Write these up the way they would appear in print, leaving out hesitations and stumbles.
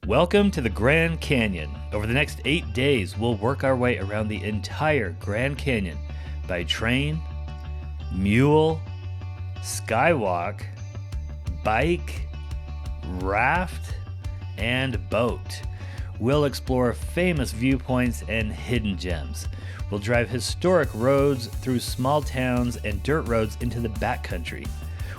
Welcome to the Grand Canyon. Over the next 8 days, we'll work our way around the entire Grand Canyon by train, mule, SkyWalk, bike, raft, and boat. We'll explore famous viewpoints and hidden gems. We'll drive historic roads through small towns and dirt roads into the backcountry.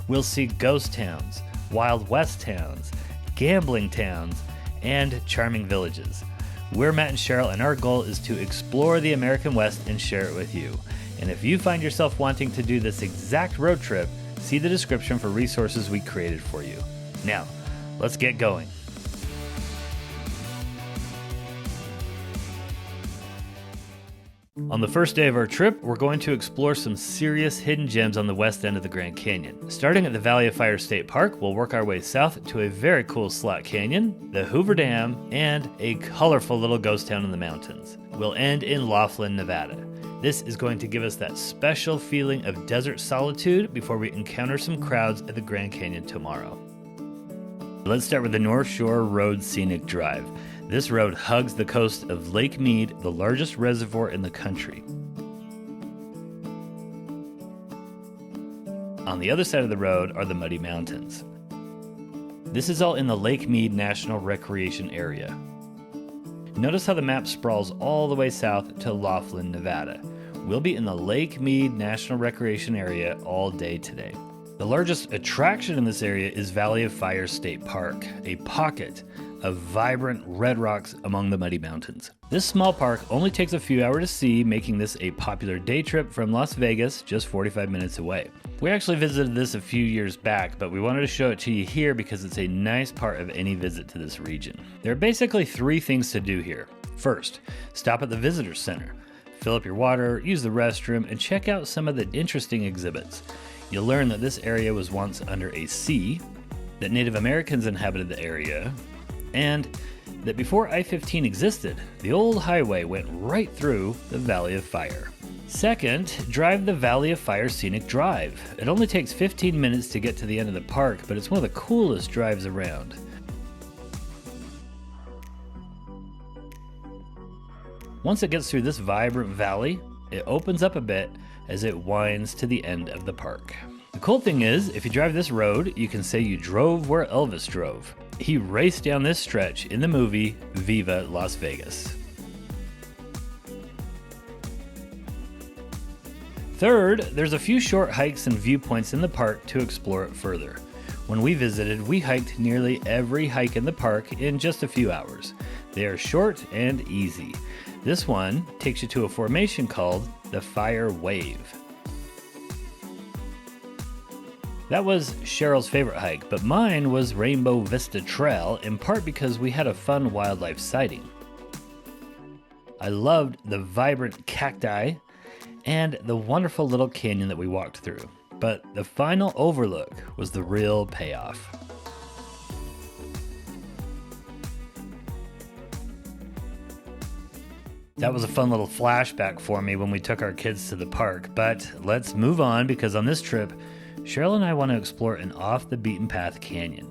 We'll see ghost towns, Wild West towns, gambling towns, and charming villages. We're Matt and Cheryl, and our goal is to explore the American West and share it with you. And if you find yourself wanting to do this exact road trip, see the description for resources we created for you. Now, let's get going. On the first day of our trip, we're going to explore some serious hidden gems on the west end of the Grand Canyon. Starting at the Valley of Fire State Park, we'll work our way south to a very cool slot canyon, the Hoover Dam, and a colorful little ghost town in the mountains. We'll end in Laughlin, Nevada. This is going to give us that special feeling of desert solitude before we encounter some crowds at the Grand Canyon tomorrow. Let's start with the North Shore Road Scenic Drive. This road hugs the coast of Lake Mead, the largest reservoir in the country. On the other side of the road are the Muddy Mountains. This is all in the Lake Mead National Recreation Area. Notice how the map sprawls all the way south to Laughlin, Nevada. We'll be in the Lake Mead National Recreation Area all day today. The largest attraction in this area is Valley of Fire State Park, a pocket of vibrant red rocks among the Muddy Mountains. This small park only takes a few hours to see, making this a popular day trip from Las Vegas, just 45 minutes away. We actually visited this a few years back, but we wanted to show it to you here because it's a nice part of any visit to this region. There are basically 3 things to do here. First, stop at the Visitor Center. Fill up your water, use the restroom, and check out some of the interesting exhibits. You'll learn that this area was once under a sea, that Native Americans inhabited the area, and that before I-15 existed, the old highway went right through the Valley of Fire. Second, drive the Valley of Fire Scenic Drive. It only takes 15 minutes to get to the end of the park, but it's one of the coolest drives around. Once it gets through this vibrant valley, it opens up a bit as it winds to the end of the park. The cool thing is, if you drive this road, you can say you drove where Elvis drove. He raced down this stretch in the movie Viva Las Vegas. Third, there's a few short hikes and viewpoints in the park to explore it further. When we visited, we hiked nearly every hike in the park in just a few hours. They are short and easy. This one takes you to a formation called the Fire Wave. That was Cheryl's favorite hike, but mine was Rainbow Vista Trail, in part because we had a fun wildlife sighting. I loved the vibrant cacti and the wonderful little canyon that we walked through, but the final overlook was the real payoff. That was a fun little flashback for me when we took our kids to the park, but let's move on because on this trip, Cheryl and I want to explore an off-the-beaten-path canyon.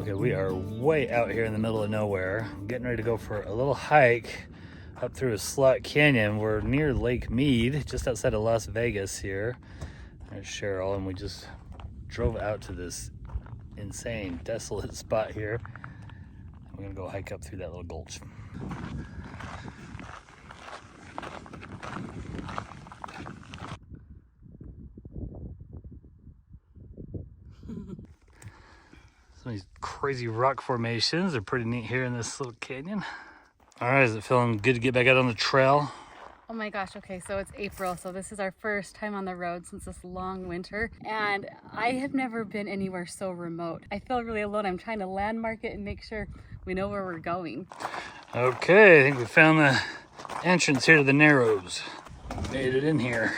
Okay, we are way out here in the middle of nowhere. I'm getting ready to go for a little hike up through a slot canyon. We're near Lake Mead, just outside of Las Vegas here. There's Cheryl, and we just drove out to this insane, desolate spot here. We're gonna go hike up through that little gulch. Some of these crazy rock formations are pretty neat here in this little canyon. All right, is it feeling good to get back out on the trail? Oh my gosh, okay, so it's April, so this is our first time on the road since this long winter, and I have never been anywhere so remote. I feel really alone. I'm trying to landmark it and make sure we know where we're going. Okay, I think we found the entrance here to the Narrows. Made it in here.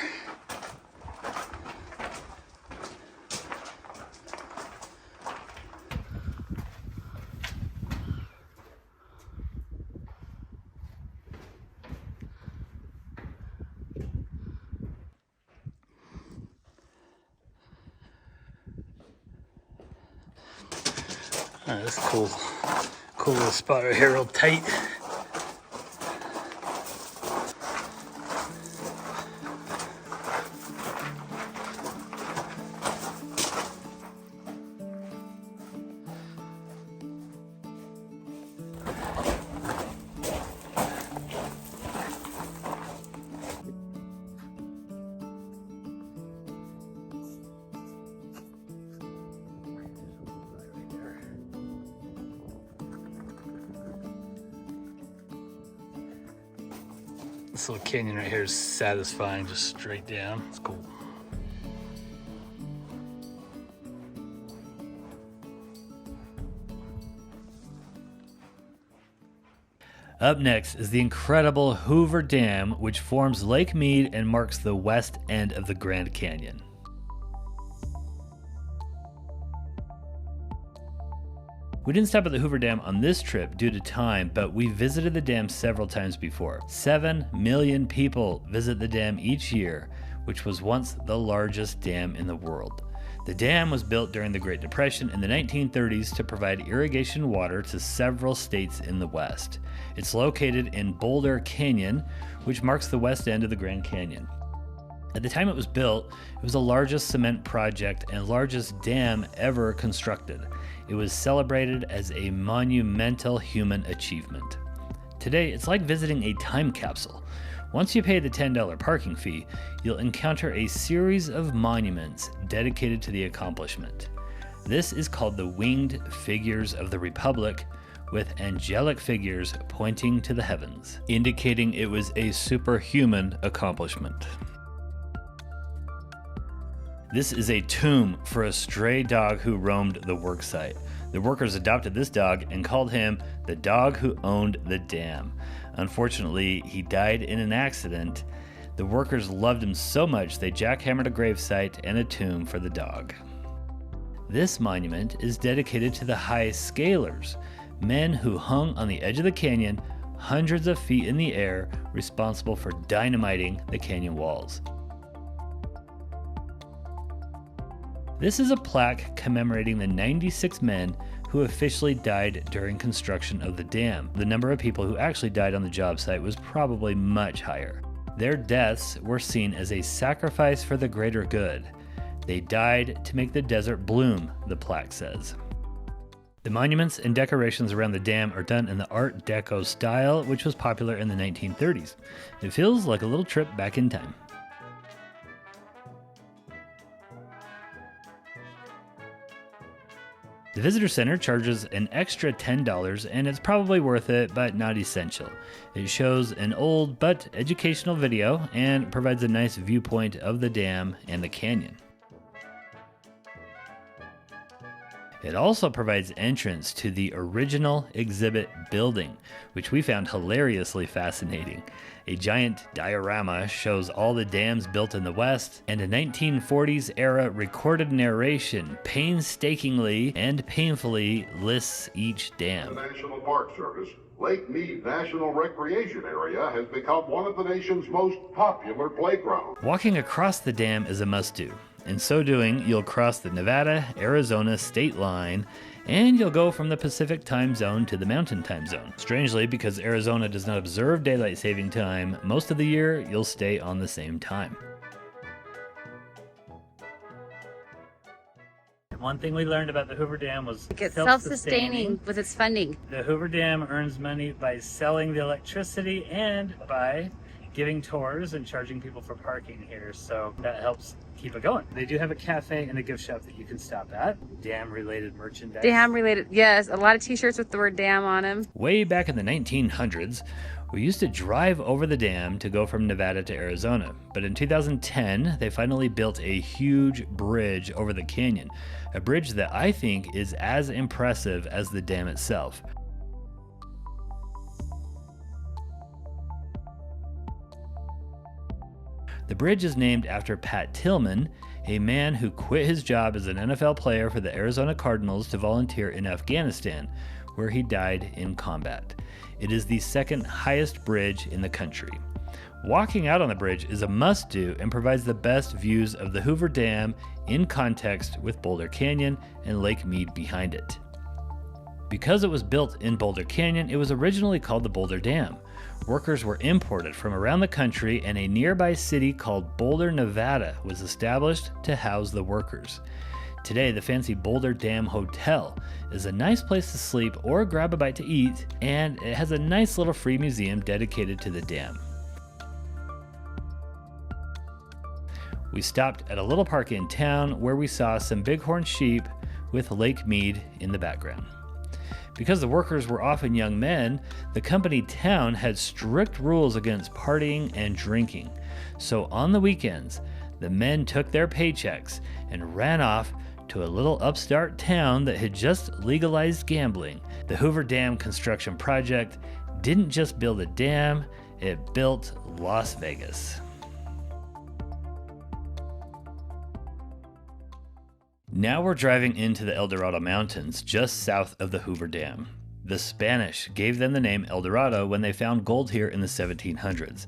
This is cool. Cool little spot right here, real tight. This little canyon right here is satisfying, just straight down. It's cool. Up next is the incredible Hoover Dam, which forms Lake Mead and marks the west end of the Grand Canyon. We didn't stop at the Hoover Dam on this trip due to time, but we visited the dam several times before. 7 million people visit the dam each year, which was once the largest dam in the world. The dam was built during the Great Depression in the 1930s to provide irrigation water to several states in the West. It's located in Boulder Canyon, which marks the west end of the Grand Canyon. At the time it was built, it was the largest cement project and largest dam ever constructed. It was celebrated as a monumental human achievement. Today, it's like visiting a time capsule. Once you pay the $10 parking fee, you'll encounter a series of monuments dedicated to the accomplishment. This is called the Winged Figures of the Republic, with angelic figures pointing to the heavens, indicating it was a superhuman accomplishment. This is a tomb for a stray dog who roamed the worksite. The workers adopted this dog and called him the dog who owned the dam. Unfortunately, he died in an accident. The workers loved him so much they jackhammered a gravesite and a tomb for the dog. This monument is dedicated to the high scalers, men who hung on the edge of the canyon hundreds of feet in the air, responsible for dynamiting the canyon walls. This is a plaque commemorating the 96 men who officially died during construction of the dam. The number of people who actually died on the job site was probably much higher. Their deaths were seen as a sacrifice for the greater good. They died to make the desert bloom, the plaque says. The monuments and decorations around the dam are done in the Art Deco style, which was popular in the 1930s. It feels like a little trip back in time. The visitor center charges an extra $10, and it's probably worth it, but not essential. It shows an old but educational video and provides a nice viewpoint of the dam and the canyon. It also provides entrance to the original exhibit building, which we found hilariously fascinating. A giant diorama shows all the dams built in the West, and a 1940s era recorded narration painstakingly and painfully lists each dam. The National Park Service, Lake Mead National Recreation Area has become one of the nation's most popular playgrounds. Walking across the dam is a must-do. In so doing, you'll cross the Nevada-Arizona state line, and you'll go from the Pacific time zone to the Mountain time zone. Strangely, because Arizona does not observe daylight saving time, most of the year you'll stay on the same time. One thing we learned about the Hoover Dam was It's self-sustaining with its funding. The Hoover Dam earns money by selling the electricity and by giving tours and charging people for parking here, so that helps keep it going. They do have a cafe and a gift shop that you can stop at. Dam-related merchandise. Dam-related, yes. A lot of t-shirts with the word dam on them. Way back in the 1900s, we used to drive over the dam to go from Nevada to Arizona. But in 2010, they finally built a huge bridge over the canyon. A bridge that I think is as impressive as the dam itself. The bridge is named after Pat Tillman, a man who quit his job as an NFL player for the Arizona Cardinals to volunteer in Afghanistan, where he died in combat. It is the second highest bridge in the country. Walking out on the bridge is a must-do and provides the best views of the Hoover Dam in context with Boulder Canyon and Lake Mead behind it. Because it was built in Boulder Canyon, it was originally called the Boulder Dam. Workers were imported from around the country, and a nearby city called Boulder, Nevada was established to house the workers. Today, the fancy Boulder Dam Hotel is a nice place to sleep or grab a bite to eat, and it has a nice little free museum dedicated to the dam. We stopped at a little park in town where we saw some bighorn sheep with Lake Mead in the background. Because the workers were often young men, the company town had strict rules against partying and drinking. So on the weekends, the men took their paychecks and ran off to a little upstart town that had just legalized gambling. The Hoover Dam construction project didn't just build a dam, it built Las Vegas. Now we're driving into the El Dorado Mountains, just south of the Hoover Dam. The Spanish gave them the name El Dorado when they found gold here in the 1700s.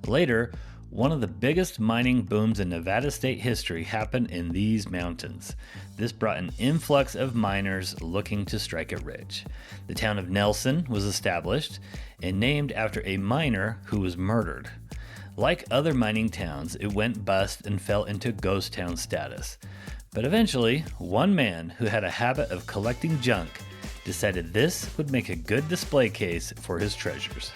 Later, one of the biggest mining booms in Nevada state history happened in these mountains. This brought an influx of miners looking to strike it rich. The town of Nelson was established and named after a miner who was murdered. Like other mining towns, it went bust and fell into ghost town status. But eventually, one man who had a habit of collecting junk decided this would make a good display case for his treasures.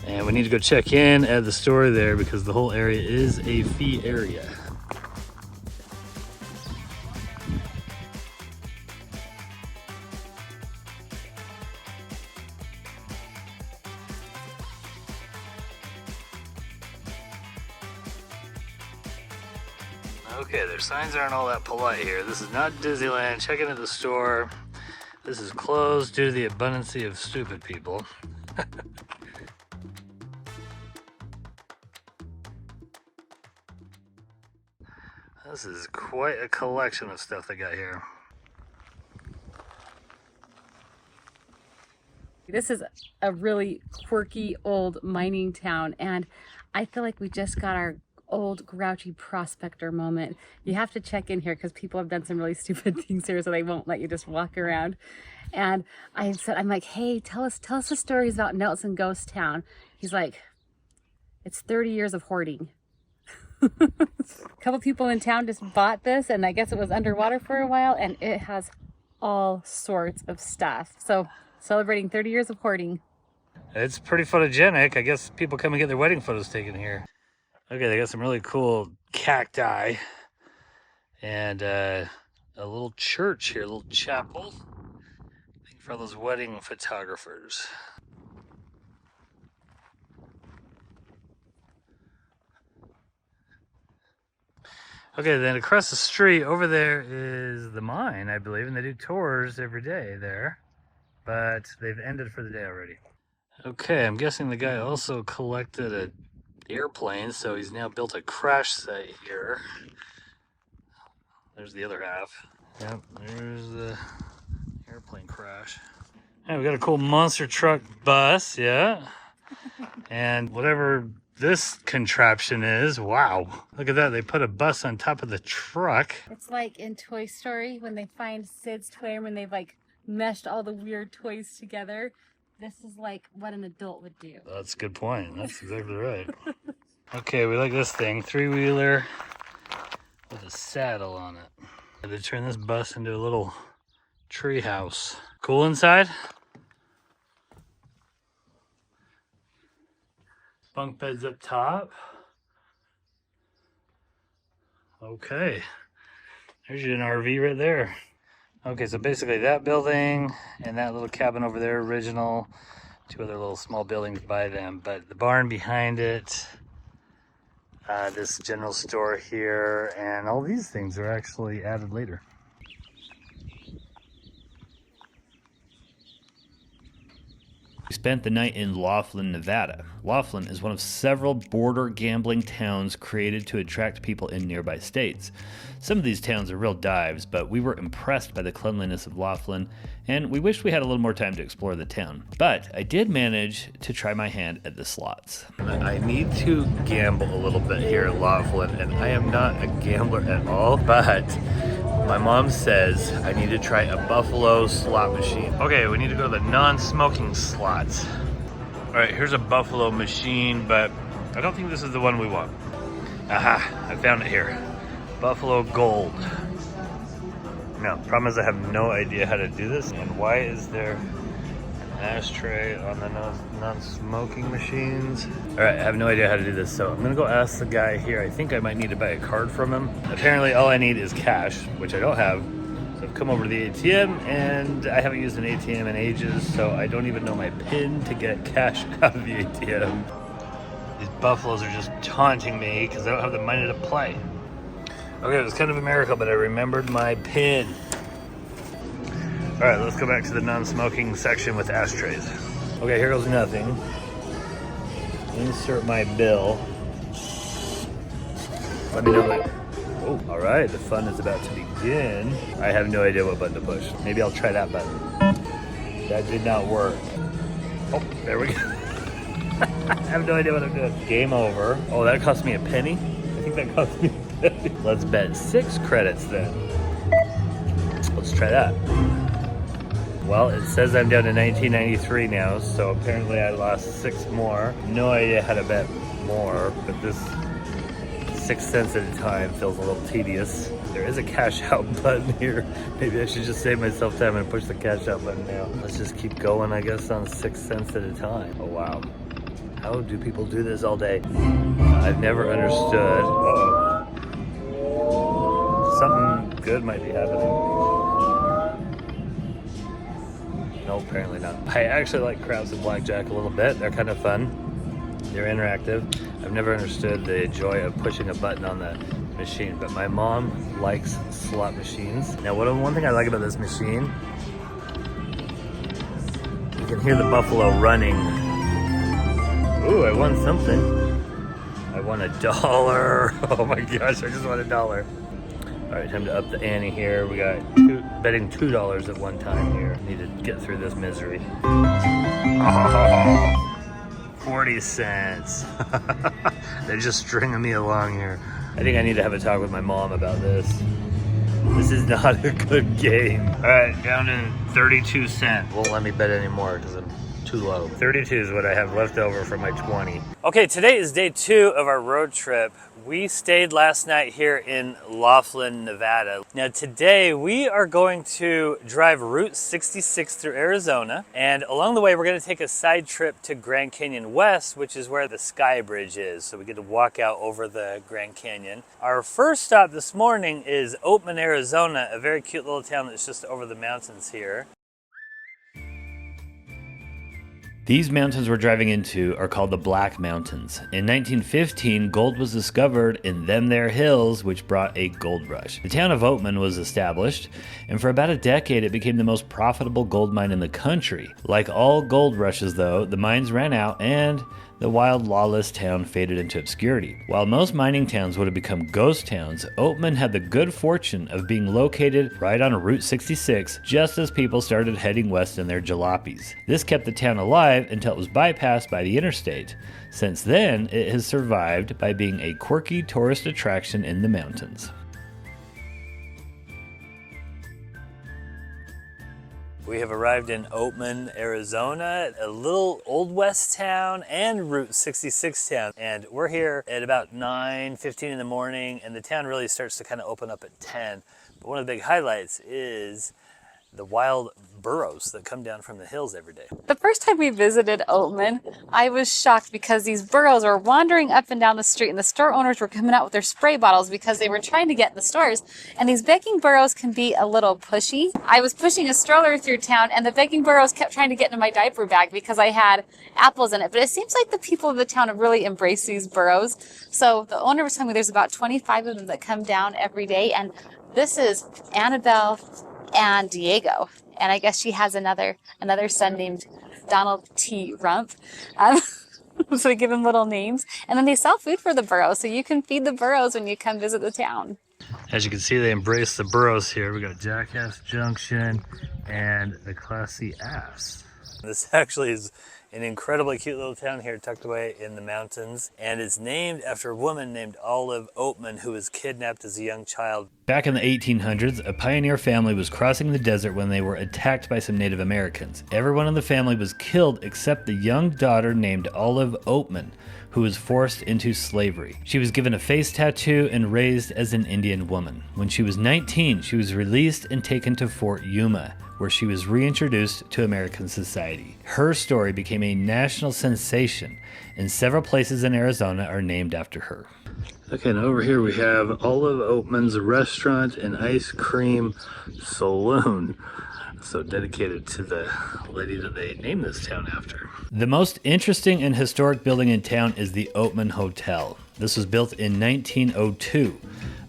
And we need to go check in at the store there because the whole area is a fee area. Okay, their signs aren't all that polite here. This is not Disneyland. Check in at the store. This is closed due to the abundance of stupid people. This is quite a collection of stuff they got here. This is a really quirky old mining town, and I feel like we just got our old grouchy prospector moment. You have to check in here because people have done some really stupid things here, so they won't let you just walk around. And I'm like, hey, tell us the stories about Nelson Ghost Town. He's like, it's 30 years of hoarding. A couple people in town just bought this, and I guess it was underwater for a while, and it has all sorts of stuff. So celebrating 30 years of hoarding. It's pretty photogenic. I guess people come and get their wedding photos taken here. Okay, they got some really cool cacti and a little church here, a little chapel. I think for all those wedding photographers. Okay, then across the street over there is the mine, I believe, and they do tours every day there, but they've ended for the day already. Okay, I'm guessing the guy also collected a airplane, so he's now built a crash site here. There's the other half. Yep, there's the airplane crash. And we got a cool monster truck bus, yeah. And whatever this contraption is, wow. Look at that, they put a bus on top of the truck. It's like in Toy Story when they find Sid's toy when they've like meshed all the weird toys together. This is like what an adult would do. That's a good point. That's exactly right. Okay, we like this thing. 3-wheeler with a saddle on it. They turn this bus into a little tree house. Cool inside. Bunk beds up top. Okay. There's an RV right there. Okay, so basically that building and that little cabin over there, original. 2 other little small buildings by them, but the barn behind it, this general store here, and all these things are actually added later. We spent the night in Laughlin, Nevada. Laughlin is one of several border gambling towns created to attract people in nearby states. Some of these towns are real dives, but we were impressed by the cleanliness of Laughlin, and we wished we had a little more time to explore the town. But I did manage to try my hand at the slots. I need to gamble a little bit here in Laughlin, and I am not a gambler at all, but My mom says I need to try a buffalo slot machine. Okay, we need to go to the non-smoking slots. All right, here's a buffalo machine, but I don't think this is the one we want. Aha, I found it here. Buffalo Gold. Now, problem is I have no idea how to do this, and why is there an ashtray on the non-smoking machines? All right, I have no idea how to do this, so I'm gonna go ask the guy here. I think I might need to buy a card from him. Apparently, all I need is cash, which I don't have. So I've come over to the ATM, and I haven't used an ATM in ages, so I don't even know my PIN to get cash out of the ATM. These buffaloes are just taunting me because I don't have the money to play. Okay, it was kind of a miracle, but I remembered my PIN. All right, let's go back to the non-smoking section with ashtrays. Okay, here goes nothing. Insert my bill. Let me know what... Oh, all right, the fun is about to begin. I have no idea what button to push. Maybe I'll try that button. That did not work. Oh, there we go. I have no idea what I'm doing. Game over. Oh, that cost me a penny? I think that cost me a penny. Let's bet 6 credits then. Let's try that. Well, it says I'm down to 1993 now, so apparently I lost 6 more. No idea how to bet more, but this 6 cents at a time feels a little tedious. There is a cash out button here. Maybe I should just save myself time and push the cash out button now. Let's just keep going, I guess, on 6 cents at a time. Oh, wow. How do people do this all day? I've never understood. Uh-oh. Something good might be happening. No, apparently not. I actually like craps and blackjack a little bit. They're kind of fun. They're interactive. I've never understood the joy of pushing a button on the machine, but my mom likes slot machines. Now, one thing I like about this machine, you can hear the buffalo running. Ooh, I won something. I won $1. Oh my gosh, I just won $1. All right, time to up the ante here. We got betting $2 at one time here. Need to get through this misery. Oh, 40 cents. They're just stringing me along here. I think I need to have a talk with my mom about this. This is not a good game. All right, down to 32 cents. Won't let me bet anymore because I'm too low. 32 is what I have left over from my 20. Okay, today is day 2 of our road trip. We stayed last night here in Laughlin, Nevada. Now today we are going to drive Route 66 through Arizona, and along the way we're going to take a side trip to Grand Canyon West, which is where the Skybridge is. So we get to walk out over the Grand Canyon. Our first stop this morning is Oatman, Arizona, a very cute little town that's just over the mountains here. These mountains we're driving into are called the Black Mountains. In 1915, gold was discovered in them there hills, which brought a gold rush. The town of Oatman was established, and for about a decade it became the most profitable gold mine in the country. Like all gold rushes though, the mines ran out and the wild, lawless town faded into obscurity. While most mining towns would have become ghost towns, Oatman had the good fortune of being located right on Route 66 just as people started heading west in their jalopies. This kept the town alive until it was bypassed by the interstate. Since then, it has survived by being a quirky tourist attraction in the mountains. We have arrived in Oatman, Arizona, a little Old West town and Route 66 town. And we're here at about 9:15 in the morning, and the town really starts to kind of open up at 10. But one of the big highlights is the wild burros that come down from the hills every day. The first time we visited Oatman, I was shocked because these burros were wandering up and down the street, and the store owners were coming out with their spray bottles because they were trying to get in the stores. And these begging burros can be a little pushy. I was pushing a stroller through town, and the begging burros kept trying to get into my diaper bag because I had apples in it. But it seems like the people of the town have really embraced these burros. So the owner was telling me there's about 25 of them that come down every day, and this is Annabelle and Diego, and I guess she has another son named Donald T. Rump. So we give them little names, and then they sell food for the burros, so you can feed the burros when you come visit the town. As you can see, they embrace the burros here. We got Jackass Junction and the Classy Ass. This actually is an incredibly cute little town here tucked away in the mountains, and it's named after a woman named Olive Oatman, who was kidnapped as a young child Back in the 1800s, a pioneer family was crossing the desert when they were attacked by some Native Americans. Everyone in the family was killed except the young daughter named Olive Oatman, who was forced into slavery. She was given a face tattoo and raised as an Indian woman. When she was 19, she was released and taken to Fort Yuma, where she was reintroduced to American society. Her story became a national sensation, and several places in Arizona are named after her. Okay, and over here we have Olive Oatman's Restaurant and Ice Cream Saloon. So dedicated to the lady that they named this town after. The most interesting and historic building in town is the Oatman Hotel. This was built in 1902.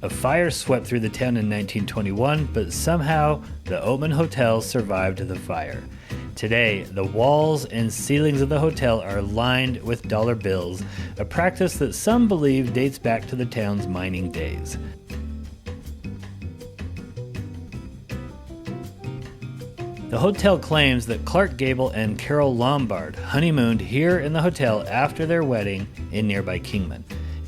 A fire swept through the town in 1921, but somehow the Oatman Hotel survived the fire. Today, the walls and ceilings of the hotel are lined with dollar bills, a practice that some believe dates back to the town's mining days. The hotel claims that Clark Gable and Carol Lombard honeymooned here in the hotel after their wedding in nearby Kingman,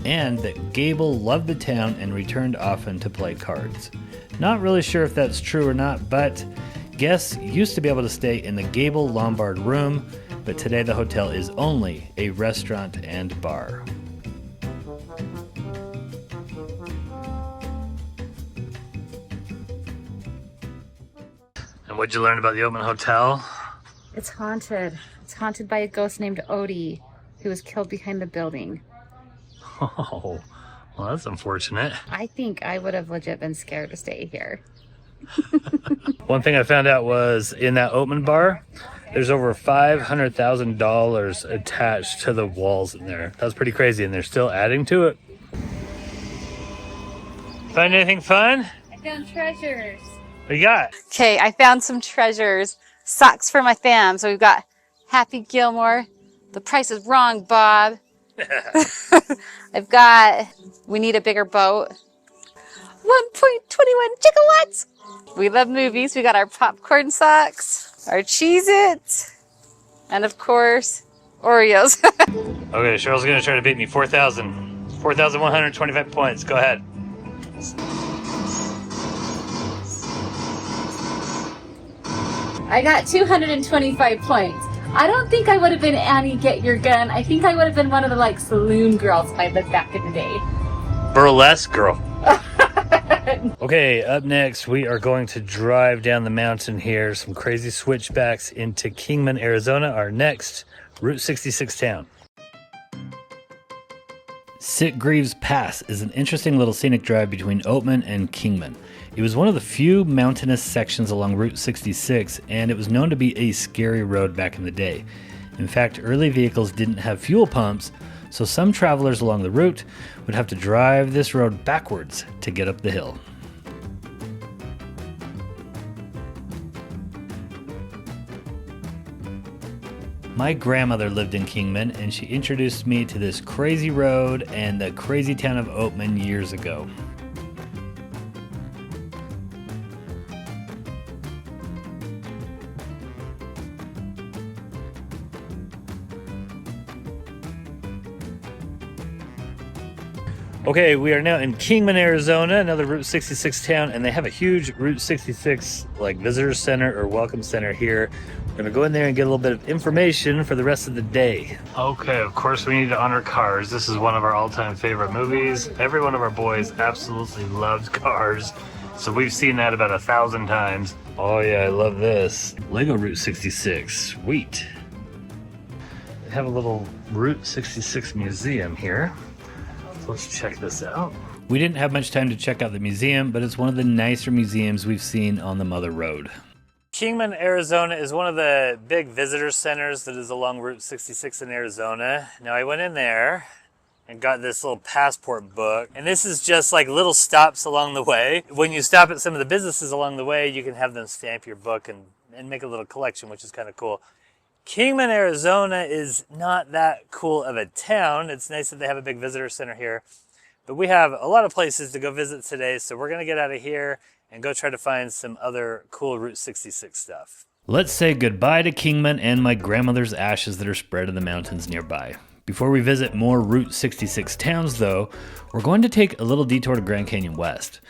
and that Gable loved the town and returned often to play cards. Not really sure if that's true or not, but guests used to be able to stay in the Gable Lombard room, but today the hotel is only a restaurant and bar. And what'd you learn about the Oatman Hotel? It's haunted. It's haunted by a ghost named Odie, who was killed behind the building. Oh, well, that's unfortunate. I think I would have legit been scared to stay here. One thing I found out was in that Oatman bar, there's over $500,000 attached to the walls in there. That's pretty crazy, and they're still adding to it. Find anything fun? I found treasures. What you got? Okay, I found some treasures. Socks for my fam. So we've got Happy Gilmore. The price is wrong, Bob. I've got We Need a Bigger Boat. 1.21 gigawatts. We love movies. We got our popcorn socks, our Cheez-Its, and of course, Oreos. Okay, Cheryl's gonna try to beat me. 4,125 points. Go ahead. I got 225 points. I don't think I would have been Annie Get Your Gun. I think I would have been one of the like saloon girls if I lived back in the day. Burlesque girl. Okay, up next we are going to drive down the mountain here. Some crazy switchbacks into Kingman, Arizona, our next Route 66 town. Sitgreves Pass is an interesting little scenic drive between Oatman and Kingman. It was one of the few mountainous sections along Route 66, and it was known to be a scary road back in the day. In fact, early vehicles didn't have fuel pumps, so some travelers along the route would have to drive this road backwards to get up the hill. My grandmother lived in Kingman, and she introduced me to this crazy road and the crazy town of Oatman years ago. Okay, we are now in Kingman, Arizona, another Route 66 town, and they have a huge Route 66 like visitor center or welcome center here. We're gonna go in there and get a little bit of information for the rest of the day. Okay, of course we need to honor Cars. This is one of our all-time favorite movies. Every one of our boys absolutely loved Cars, so we've seen that about 1,000 times. Oh yeah, I love this. Lego Route 66, sweet. They have a little Route 66 museum here. Let's check this out. We didn't have much time to check out the museum, but it's one of the nicer museums we've seen on the Mother Road. Kingman, Arizona is one of the big visitor centers that is along Route 66 in Arizona. Now I went in there and got this little passport book, and this is just like little stops along the way. When you stop at some of the businesses along the way, you can have them stamp your book and make a little collection, which is kind of cool. Kingman, Arizona is not that cool of a town. It's nice that they have a big visitor center here, but we have a lot of places to go visit today, so we're gonna get out of here and go try to find some other cool Route 66 stuff. Let's say goodbye to Kingman and my grandmother's ashes that are spread in the mountains nearby. Before we visit more Route 66 towns though, we're going to take a little detour to Grand Canyon West.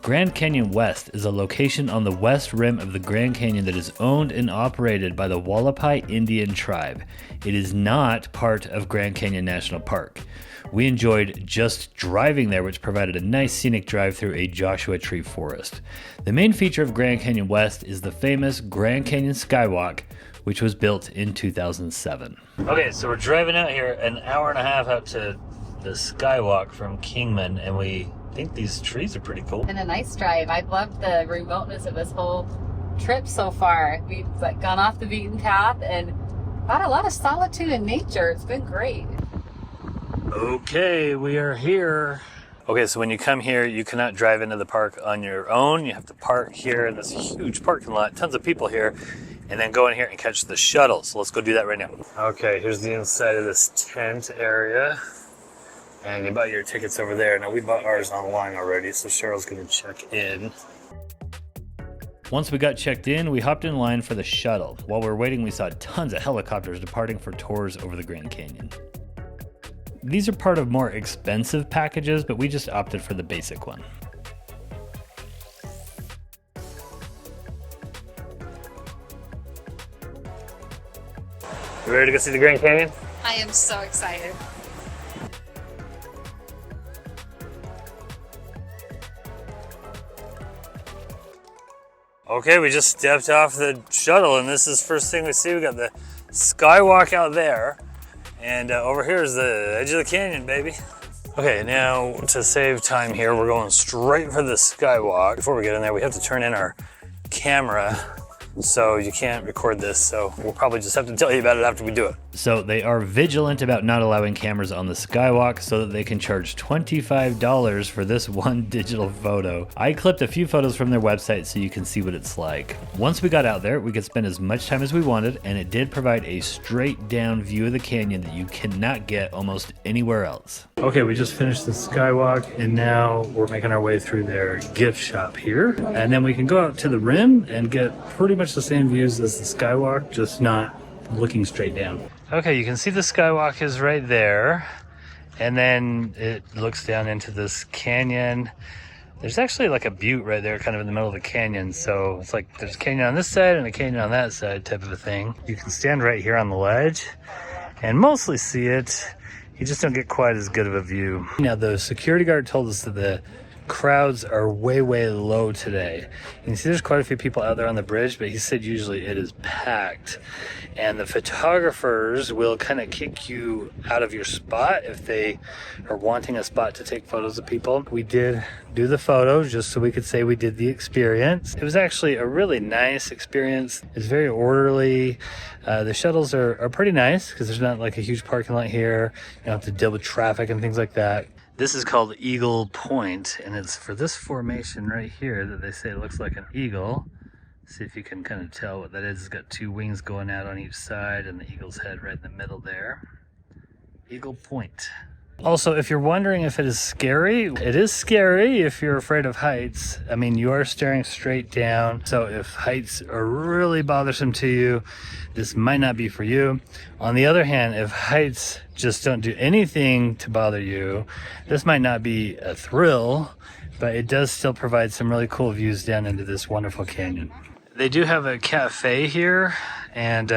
Grand Canyon West is a location on the west rim of the Grand Canyon that is owned and operated by the Wallapai Indian tribe. It is not part of Grand Canyon National Park. We enjoyed just driving there, which provided a nice scenic drive through a Joshua tree forest. The main feature of Grand Canyon West is the famous Grand Canyon SkyWalk, which was built in 2007. Okay, so we're driving out here an hour and a half out to the SkyWalk from Kingman, and we think these trees are pretty cool. And a nice drive. I've loved the remoteness of this whole trip so far. We've gone off the beaten path and got a lot of solitude and nature. It's been great. Okay, we are here. Okay, so when you come here, you cannot drive into the park on your own. You have to park here in this huge parking lot, tons of people here, and then go in here and catch the shuttle. So let's go do that right now. Okay, here's the inside of this tent area. And you bought your tickets over there. Now we bought ours online already, so Cheryl's gonna check in. Once we got checked in, we hopped in line for the shuttle. While we were waiting, we saw tons of helicopters departing for tours over the Grand Canyon. These are part of more expensive packages, but we just opted for the basic one. You ready to go see the Grand Canyon? I am so excited. Okay, we just stepped off the shuttle, and this is the first thing we see. We got the SkyWalk out there, and over here is the edge of the canyon, baby. Okay, now to save time here, we're going straight for the SkyWalk. Before we get in there, we have to turn in our camera, so you can't record this, so we'll probably just have to tell you about it after we do it. So they are vigilant about not allowing cameras on the SkyWalk so that they can charge $25 for this one digital photo. I clipped a few photos from their website so you can see what it's like. Once we got out there, we could spend as much time as we wanted, and it did provide a straight down view of the canyon that you cannot get almost anywhere else. Okay, we just finished the SkyWalk, and now we're making our way through their gift shop here. And then we can go out to the rim and get pretty much the same views as the SkyWalk, just not looking straight down. Okay, you can see the SkyWalk is right there, and then it looks down into this canyon. There's actually like a butte right there kind of in the middle of the canyon, so it's like there's a canyon on this side and a canyon on that side type of a thing. You can stand right here on the ledge and mostly see it. You just don't get quite as good of a view. Now, the security guard told us that the crowds are way low today. You can see there's quite a few people out there on the bridge, but he said usually it is packed. And the photographers will kind of kick you out of your spot if they are wanting a spot to take photos of people. We did do the photos just so we could say we did the experience. It was actually a really nice experience. It's very orderly. The shuttles are pretty nice because there's not like a huge parking lot here. You don't have to deal with traffic and things like that. This is called Eagle Point, and it's for this formation right here that they say it looks like an eagle. See if you can kind of tell what that is. It's got two wings going out on each side and the eagle's head right in the middle there. Eagle Point. Also, if you're wondering if it is scary, it is scary if you're afraid of heights. I mean, you are staring straight down, so if heights are really bothersome to you, this might not be for you. On the other hand, if heights just don't do anything to bother you, this might not be a thrill, but it does still provide some really cool views down into this wonderful canyon. They do have a cafe here, and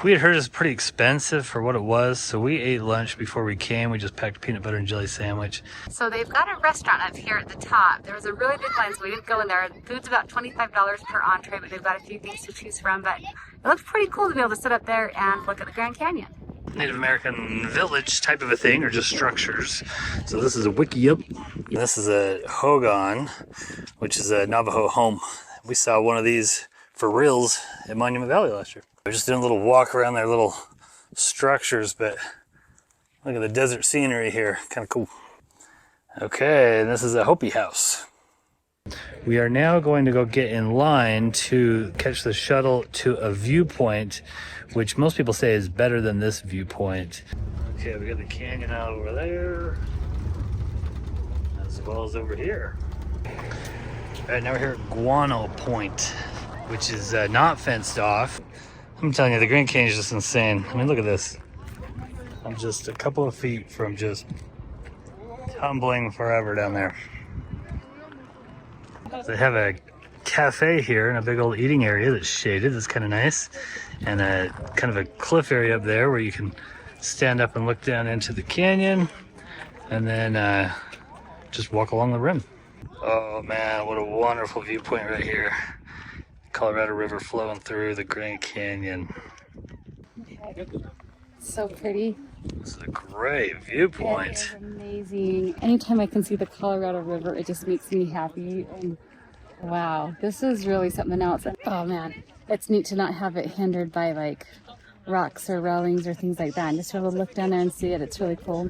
we had heard it's pretty expensive for what it was, so we ate lunch before we came. We just packed a peanut butter and jelly sandwich. So they've got a restaurant up here at the top. There was a really big line, so we didn't go in there. Food's about $25 per entree, but they've got a few things to choose from. But it looks pretty cool to be able to sit up there and look at the Grand Canyon. Native American village type of a thing, or just structures. So this is a wiki-up. This is a hogan, which is a Navajo home. We saw one of these for reals at Monument Valley last year. We're just doing a little walk around their little structures, but look at the desert scenery here, kind of cool. Okay, and this is a Hopi house. We are now going to go get in line to catch the shuttle to a viewpoint, which most people say is better than this viewpoint. Okay, we got the canyon out over there, as well as over here. All right, now we're here at Guano Point, which is not fenced off. I'm telling you, the Grand Canyon is just insane. I mean, look at this. I'm just a couple of feet from just tumbling forever down there. They have a cafe here and a big old eating area that's shaded. That's kind of nice. And a kind of a cliff area up there where you can stand up and look down into the canyon and then just walk along the rim. Oh man, what a wonderful viewpoint right here. Colorado River flowing through the Grand Canyon. So pretty. This is a great viewpoint. It is amazing. Anytime I can see the Colorado River, it just makes me happy. And wow, this is really something else. Oh man, it's neat to not have it hindered by like rocks or railings or things like that. And just be able to look down there and see it. It's really cool.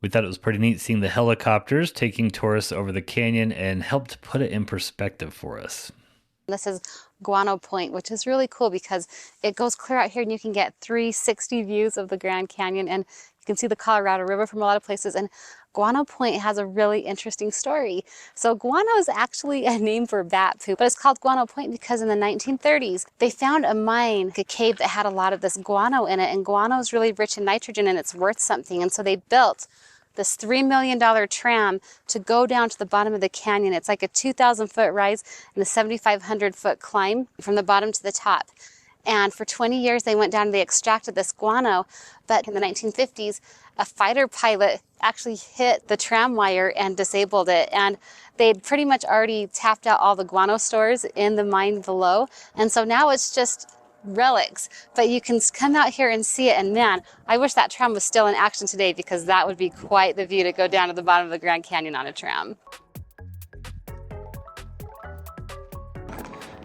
We thought it was pretty neat seeing the helicopters taking tourists over the canyon and helped put it in perspective for us. This is Guano Point, which is really cool because it goes clear out here and you can get 360 views of the Grand Canyon and you can see the Colorado River from a lot of places. And Guano Point has a really interesting story. So guano is actually a name for bat poop, but it's called Guano Point because in the 1930s, they found a mine, a cave that had a lot of this guano in it, and guano is really rich in nitrogen and it's worth something. And so they built this $3 million tram to go down to the bottom of the canyon. It's like a 2,000-foot rise and a 7,500-foot climb from the bottom to the top. And for 20 years, they went down and they extracted this guano. But in the 1950s, a fighter pilot actually hit the tram wire and disabled it. And they'd pretty much already tapped out all the guano stores in the mine below. And so now it's just relics, but you can come out here and see it. And man, I wish that tram was still in action today because that would be quite the view to go down to the bottom of the Grand Canyon on a tram.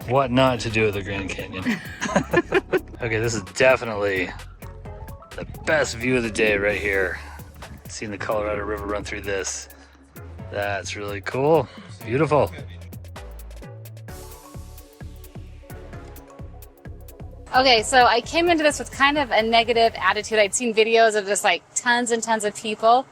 What not to do at the Grand Canyon. Okay, this is definitely the best view of the day right here. Seeing the Colorado River run through this. That's really cool. Beautiful. Okay, so I came into this with kind of a negative attitude. I'd seen videos of just like tons and tons of people,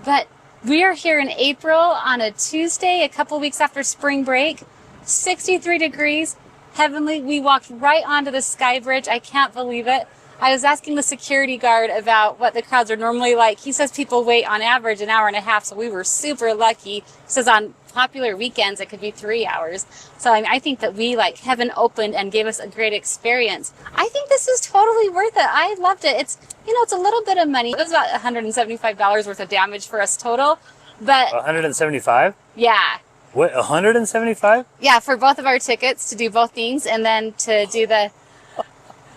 but we are here in April on a Tuesday, a couple weeks after spring break, 63 degrees, heavenly. We walked right onto the Skybridge. I can't believe it. I was asking the security guard about what the crowds are normally like. He says people wait on average an hour and a half, so we were super lucky. He says on popular weekends it could be 3 hours. So I think that we like heaven opened and gave us a great experience. I think this is totally worth it. I loved it. It's, you know, it's a little bit of money. It was about $175 worth of damage for us total, but 175? yeah. What, 175? Yeah, for both of our tickets to do both things and then to do the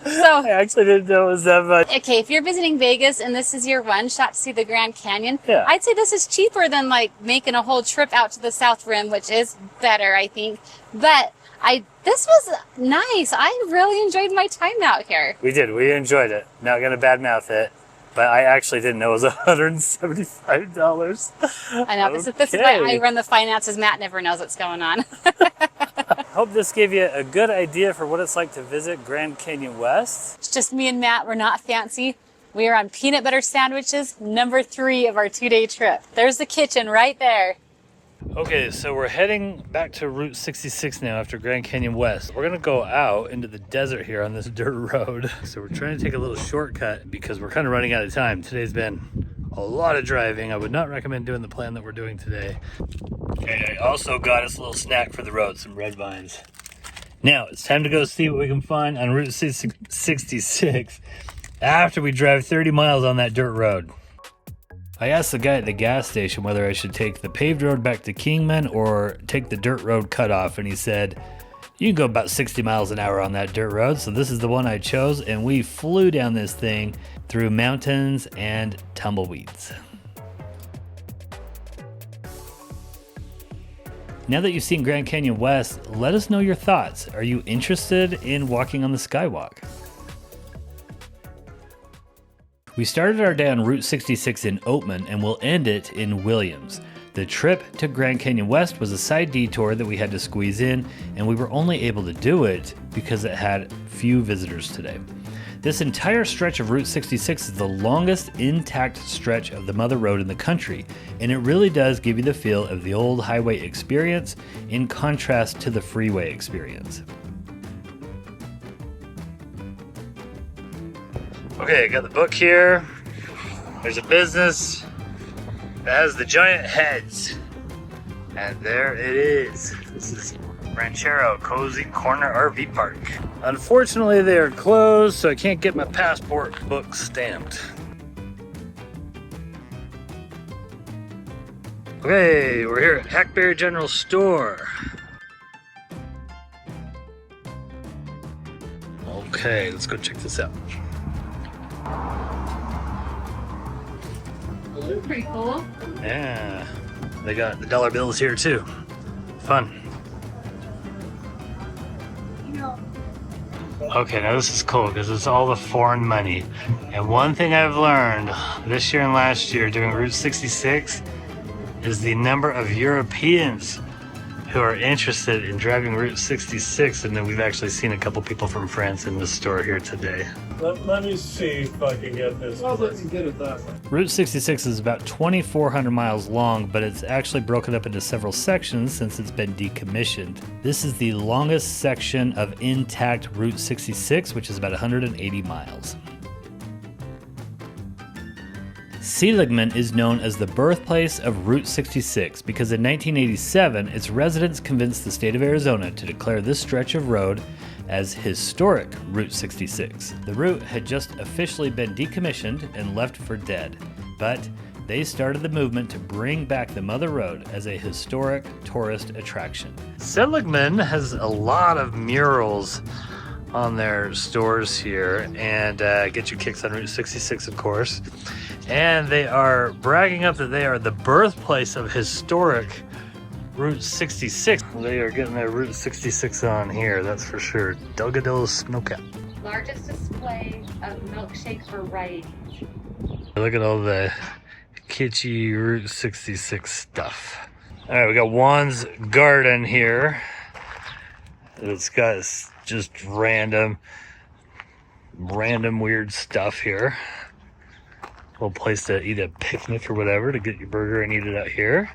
So I actually didn't know it was that much. okay, if you're visiting Vegas and this is your one shot to see the Grand Canyon, yeah, I'd say this is cheaper than like making a whole trip out to the South Rim, which is better, I think. But this was nice. I really enjoyed my time out here. We did. We enjoyed it. Not gonna badmouth it, but I actually didn't know it was $175. I know. Okay. This is why I run the finances. Matt never knows what's going on. Hope this gave you a good idea for what it's like to visit Grand Canyon West. It's just me and Matt. We're not fancy. We are on peanut butter sandwiches, number 3 of our 2-day trip. There's the kitchen right there. Okay, so we're heading back to Route 66 now after Grand Canyon West. We're gonna go out into the desert here on this dirt road. So we're trying to take a little shortcut because we're kind of running out of time. Today's been a lot of driving. I would not recommend doing the plan that we're doing today. Okay, I also got us a little snack for the road, some red vines. Now, it's time to go see what we can find on Route 66 after we drive 30 miles on that dirt road. I asked the guy at the gas station whether I should take the paved road back to Kingman or take the dirt road cutoff, and he said, you can go about 60 miles an hour on that dirt road, so this is the one I chose, and we flew down this thing through mountains and tumbleweeds. Now that you've seen Grand Canyon West, let us know your thoughts. Are you interested in walking on the SkyWalk? We started our day on Route 66 in Oatman and we'll end it in Williams. The trip to Grand Canyon West was a side detour that we had to squeeze in, and we were only able to do it because it had few visitors today. This entire stretch of Route 66 is the longest intact stretch of the Mother Road in the country, and it really does give you the feel of the old highway experience in contrast to the freeway experience. Okay, I got the book here. There's a business that has the giant heads. And there it is. This is Ranchero Cozy Corner RV Park. Unfortunately, they are closed, so I can't get my passport book stamped. Okay, we're here at Hackberry General Store. Okay, let's go check this out. Pretty cool. Yeah, they got the dollar bills here too. Fun. Okay, now this is cool because it's all the foreign money. And one thing I've learned this year and last year doing Route 66 is the number of Europeans who are interested in driving Route 66, and then we've actually seen a couple people from France in the store here today. Let me see if I can get this. Well, let's get it that way. Route 66 is about 2,400 miles long, but it's actually broken up into several sections since it's been decommissioned. This is the longest section of intact Route 66, which is about 180 miles. Seligman is known as the birthplace of Route 66 because in 1987, its residents convinced the state of Arizona to declare this stretch of road as historic Route 66. The route had just officially been decommissioned and left for dead, but they started the movement to bring back the Mother Road as a historic tourist attraction. Seligman has a lot of murals on their stores here and get you kicks on Route 66, of course. And they are bragging up that they are the birthplace of historic Route 66. They are getting their Route 66 on here, that's for sure. Delgado's Smokeout. Largest display of milkshake variety. Look at all the kitschy Route 66 stuff. All right, we got Juan's Garden here. It's got just random weird stuff here. Little place to eat a picnic or whatever, to get your burger and eat it out here.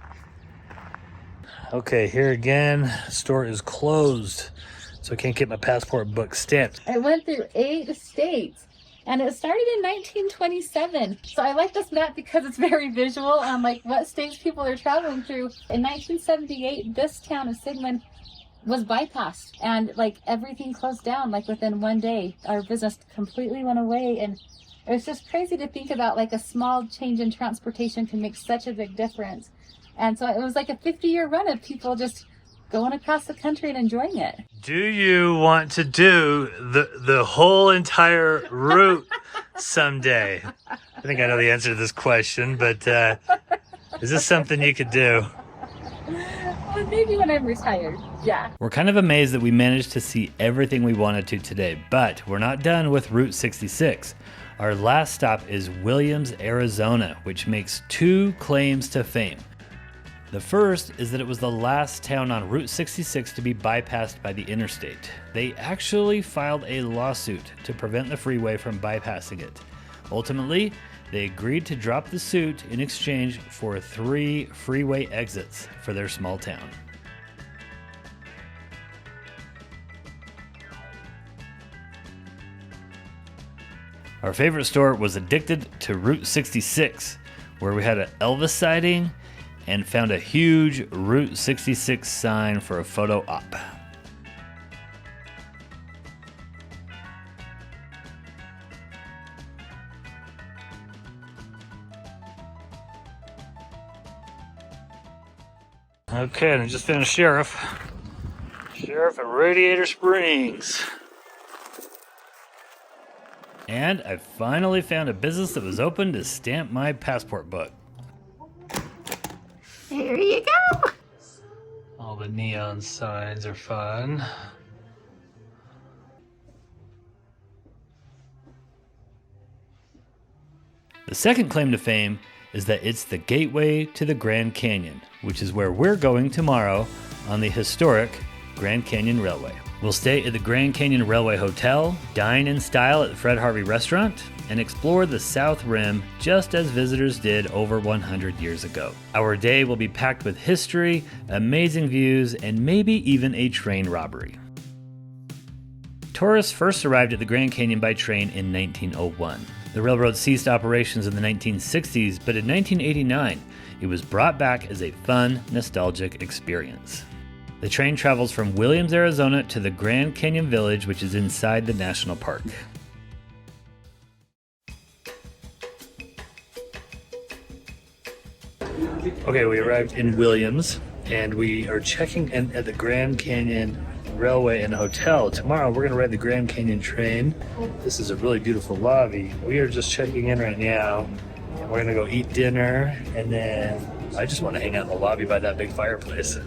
Okay, here again, store is closed, so I can't get my passport book stamped. I went through 8 states, and it started in 1927. So I like this map because it's very visual on like what states people are traveling through. In 1978, this town of Sigmund was bypassed, and like everything closed down like within one day. Our business completely went away, and it was just crazy to think about like a small change in transportation can make such a big difference. And so it was like a 50-year run of people just going across the country and enjoying it. Do you want to do the whole entire route someday? I think I know the answer to this question, but is this something you could do? Well, maybe when I'm retired, yeah. We're kind of amazed that we managed to see everything we wanted to today, but we're not done with Route 66. Our last stop is Williams, Arizona, which makes 2 claims to fame. The first is that it was the last town on Route 66 to be bypassed by the interstate. They actually filed a lawsuit to prevent the freeway from bypassing it. Ultimately, they agreed to drop the suit in exchange for 3 freeway exits for their small town. Our favorite store was addicted to Route 66, where we had an Elvis sighting and found a huge Route 66 sign for a photo op. Okay, and I just found a sheriff at Radiator Springs. And I finally found a business that was open to stamp my passport book. Here you go. All the neon signs are fun. The second claim to fame is that it's the gateway to the Grand Canyon, which is where we're going tomorrow on the historic Grand Canyon Railway. We'll stay at the Grand Canyon Railway Hotel, dine in style at the Fred Harvey Restaurant, and explore the South Rim just as visitors did over 100 years ago. Our day will be packed with history, amazing views, and maybe even a train robbery. Tourists first arrived at the Grand Canyon by train in 1901. The railroad ceased operations in the 1960s, but in 1989, it was brought back as a fun, nostalgic experience. The train travels from Williams, Arizona to the Grand Canyon Village, which is inside the national park. Okay, we arrived in Williams, and we are checking in at the Grand Canyon Railway and Hotel. Tomorrow we're going to ride the Grand Canyon train. This is a really beautiful lobby. We are just checking in right now, and we're going to go eat dinner, and then I just want to hang out in the lobby by that big fireplace.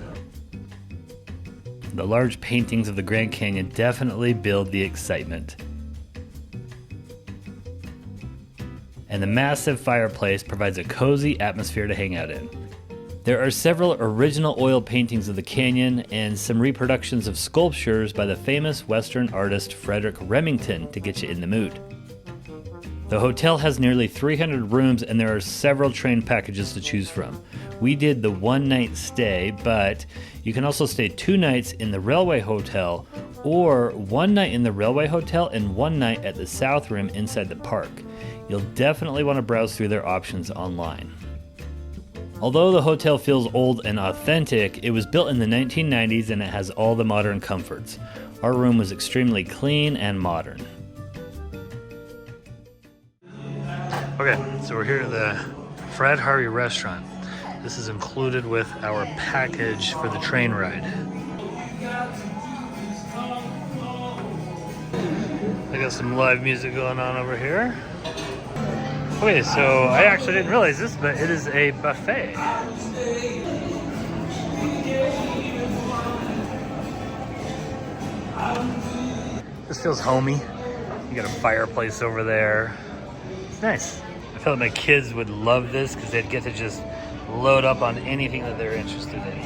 The large paintings of the Grand Canyon definitely build the excitement. And the massive fireplace provides a cozy atmosphere to hang out in. There are several original oil paintings of the canyon and some reproductions of sculptures by the famous Western artist Frederick Remington to get you in the mood. The hotel has nearly 300 rooms and there are several train packages to choose from. We did the one-night stay, but you can also stay 2 nights in the Railway Hotel or 1 night in the Railway Hotel and 1 night at the South Rim inside the park. You'll definitely want to browse through their options online. Although the hotel feels old and authentic, it was built in the 1990s and it has all the modern comforts. Our room was extremely clean and modern. Okay, so we're here at the Fred Harvey restaurant. This is included with our package for the train ride. I got some live music going on over here. Okay, so I actually didn't realize this, but it is a buffet. This feels homey. You got a fireplace over there. It's nice. I feel like my kids would love this because they'd get to just load up on anything that they're interested in.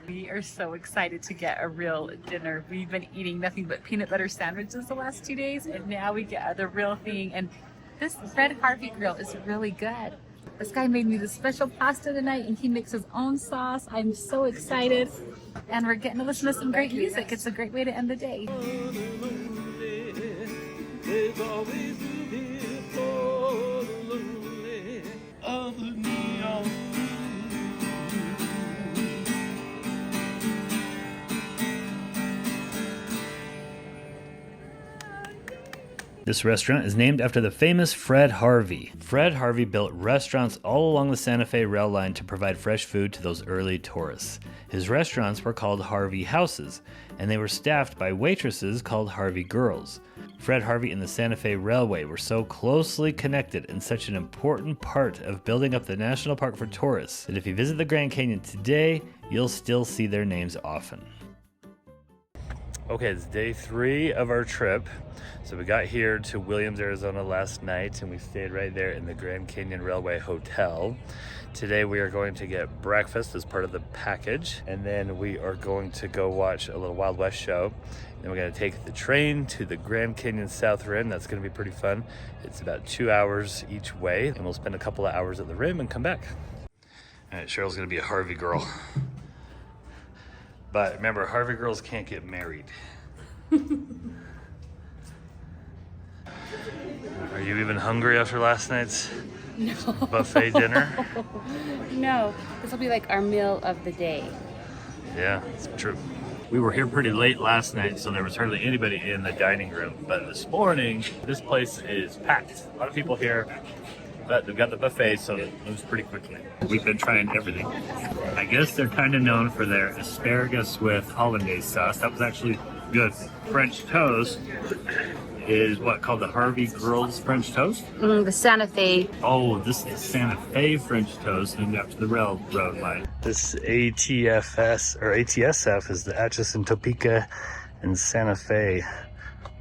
We are so excited to get a real dinner. We've been eating nothing but peanut butter sandwiches the last 2 days, and now we get the real thing. And this Fred Harvey grill is really good. This guy made me the special pasta tonight, and he makes his own sauce. I'm so excited, and we're getting to listen to some great music. It's a great way to end the day. This restaurant is named after the famous Fred Harvey. Fred Harvey built restaurants all along the Santa Fe rail line to provide fresh food to those early tourists. His restaurants were called Harvey Houses, and they were staffed by waitresses called Harvey Girls. Fred Harvey and the Santa Fe Railway were so closely connected and such an important part of building up the national park for tourists that if you visit the Grand Canyon today, you'll still see their names often. Okay, it's day 3 of our trip. So we got here to Williams, Arizona last night, and we stayed right there in the Grand Canyon Railway Hotel. Today we are going to get breakfast as part of the package, and then we are going to go watch a little Wild West show. Then we're going to take the train to the Grand Canyon South Rim. That's going to be pretty fun. It's about 2 hours each way, and we'll spend a couple of hours at the rim and come back. All right, Cheryl's going to be a Harvey girl. But remember, Harvey girls can't get married. Are you even hungry after last night's buffet dinner? No, this will be like our meal of the day. Yeah, it's true. We were here pretty late last night, so there was hardly anybody in the dining room. But this morning, this place is packed. A lot of people here, but they've got the buffet, so it moves pretty quickly. We've been trying everything. I guess they're kind of known for their asparagus with hollandaise sauce. That was actually good. French toast is what, called the Harvey Girls French toast? The Santa Fe. Oh, this is Santa Fe French toast named after the railroad line. This ATFS or ATSF is the Atchison, Topeka, and Santa Fe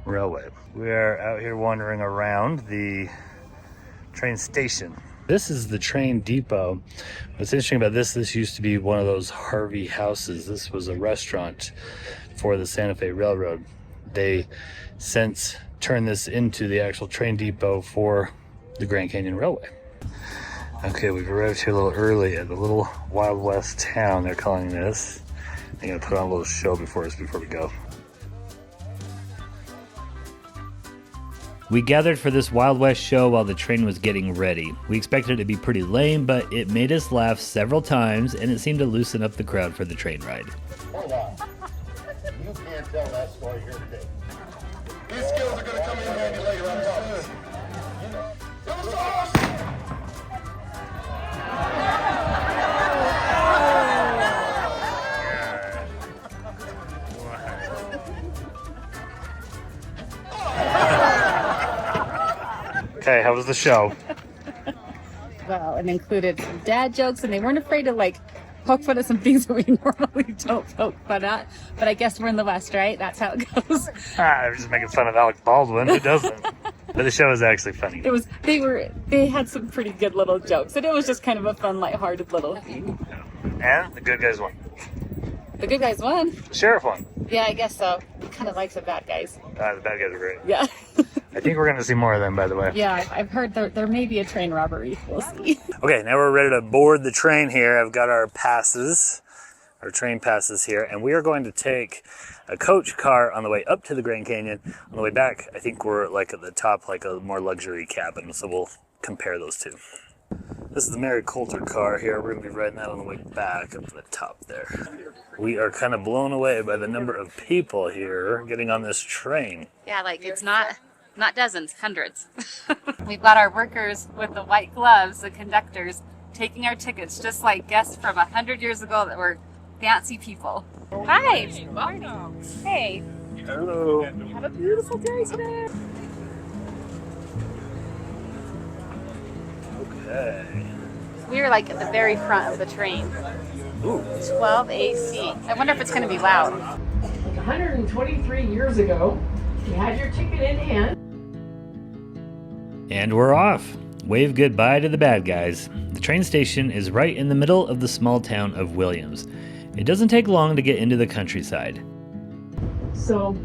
Railway. We are out here wandering around the train station. This is the train depot. What's interesting about this used to be one of those Harvey houses. This was a restaurant for the Santa Fe Railroad. They since turned this into the actual train depot for the Grand Canyon Railway. Okay, we've arrived here a little early at the little Wild West town, they're calling this. They're gonna put on a little show before we go. We gathered for this Wild West show while the train was getting ready. We expected it to be pretty lame, but it made us laugh several times and it seemed to loosen up the crowd for the train ride. Hold on. You can't tell that story here today. These skills are going to come in handy later, I promise. Okay, how was the show? Well, it included some dad jokes, and they weren't afraid to like poke fun at some things that we normally don't poke fun at. But I guess we're in the West, right? That's how it goes. They're just making fun of Alec Baldwin. Who doesn't? But the show was actually funny. They had some pretty good little jokes, and it was just kind of a fun, lighthearted little thing. And the good guys won. The good guys won. The sheriff won. Yeah, I guess so. Kind of like the bad guys. The bad guys are great. Yeah. I think we're going to see more of them, by the way. Yeah, I've heard there may be a train robbery. We'll see. Okay, now we're ready to board the train here. I've got our passes, our train passes here, and we are going to take a coach car on the way up to the Grand Canyon. On the way back, I think we're like at the top, like a more luxury cabin, so we'll compare those two. This is the Mary Coulter car here. We're going to be riding that on the way back up to the top there. We are kind of blown away by the number of people here getting on this train. Yeah, like it's not dozens, hundreds. We've got our workers with the white gloves, the conductors, taking our tickets just like guests from 100 years ago that were fancy people. Hi. Hey. Hello. Have a beautiful day today. Okay. We are like at the very front of the train. Ooh. 12 AC. I wonder if it's going to be loud. 123 years ago, you had your ticket in hand. And we're off. Wave goodbye to the bad guys. The train station is right in the middle of the small town of Williams. It doesn't take long to get into the countryside. So,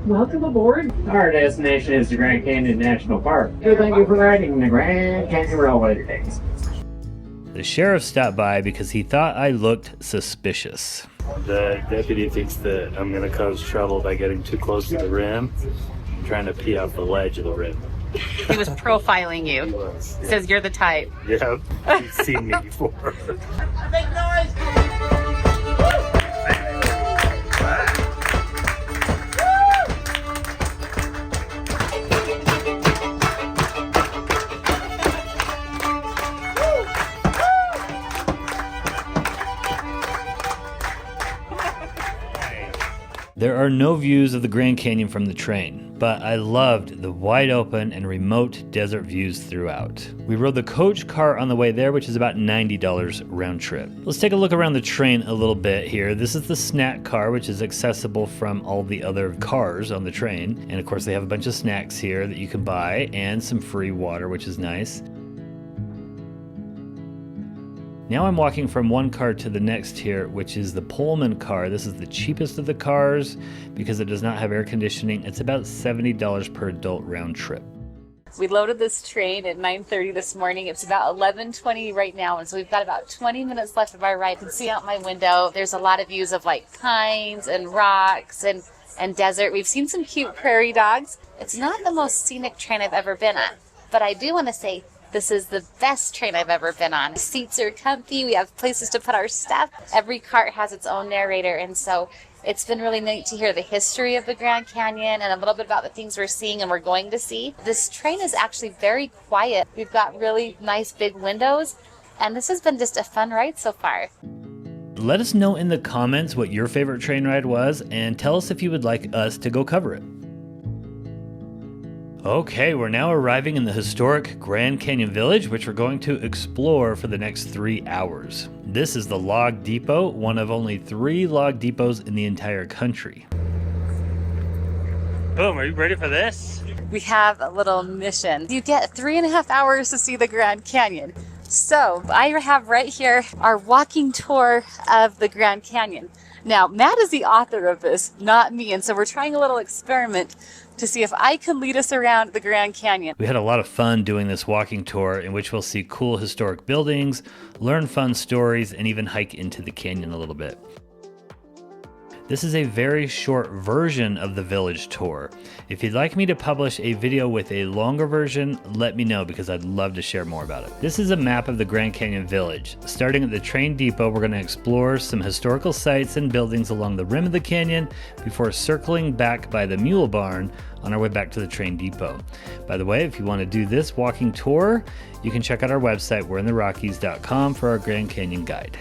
welcome aboard. Our destination is the Grand Canyon National Park. Thank you for riding the Grand Canyon Railway today. The sheriff stopped by because he thought I looked suspicious. The deputy thinks that I'm going to cause trouble by getting too close to the rim. I'm trying to pee off the ledge of the rim. He was profiling you. He says you're the type. Yeah, he's seen me before. Make noise! There are no views of the Grand Canyon from the train, but I loved the wide open and remote desert views throughout. We rode the coach car on the way there, which is about $90 round trip. Let's take a look around the train a little bit here. This is the snack car, which is accessible from all the other cars on the train. And of course they have a bunch of snacks here that you can buy and some free water, which is nice. Now I'm walking from one car to the next here, which is the Pullman car. This is the cheapest of the cars because it does not have air conditioning. It's about $70 per adult round trip. We loaded this train at 9:30 this morning. It's about 11:20 right now, and so we've got about 20 minutes left of our ride. You can see out my window, there's a lot of views of like pines and rocks and desert. We've seen some cute prairie dogs. It's not the most scenic train I've ever been on, but I do want to say this is the best train I've ever been on. The seats are comfy. We have places to put our stuff. Every cart has its own narrator, and so it's been really neat to hear the history of the Grand Canyon and a little bit about the things we're seeing and we're going to see. This train is actually very quiet. We've got really nice big windows, and this has been just a fun ride so far. Let us know in the comments what your favorite train ride was and tell us if you would like us to go cover it. Okay, we're now arriving in the historic Grand Canyon Village, which we're going to explore for the next 3 hours. This is the log depot, one of only 3 log depots in the entire country. Boom, are you ready for this? We have a little mission. You get 3.5 hours to see the Grand Canyon. So I have right here our walking tour of the Grand Canyon. Now, Matt is the author of this, not me, and so we're trying a little experiment to see if I can lead us around the Grand Canyon. We had a lot of fun doing this walking tour in which we'll see cool historic buildings, learn fun stories, and even hike into the canyon a little bit. This is a very short version of the village tour. If you'd like me to publish a video with a longer version, let me know because I'd love to share more about it. This is a map of the Grand Canyon Village. Starting at the train depot, we're going to explore some historical sites and buildings along the rim of the canyon before circling back by the Mule barn on our way back to the train depot. By the way, if you want to do this walking tour, you can check out our website, we'reintherockies.com, for our Grand Canyon guide.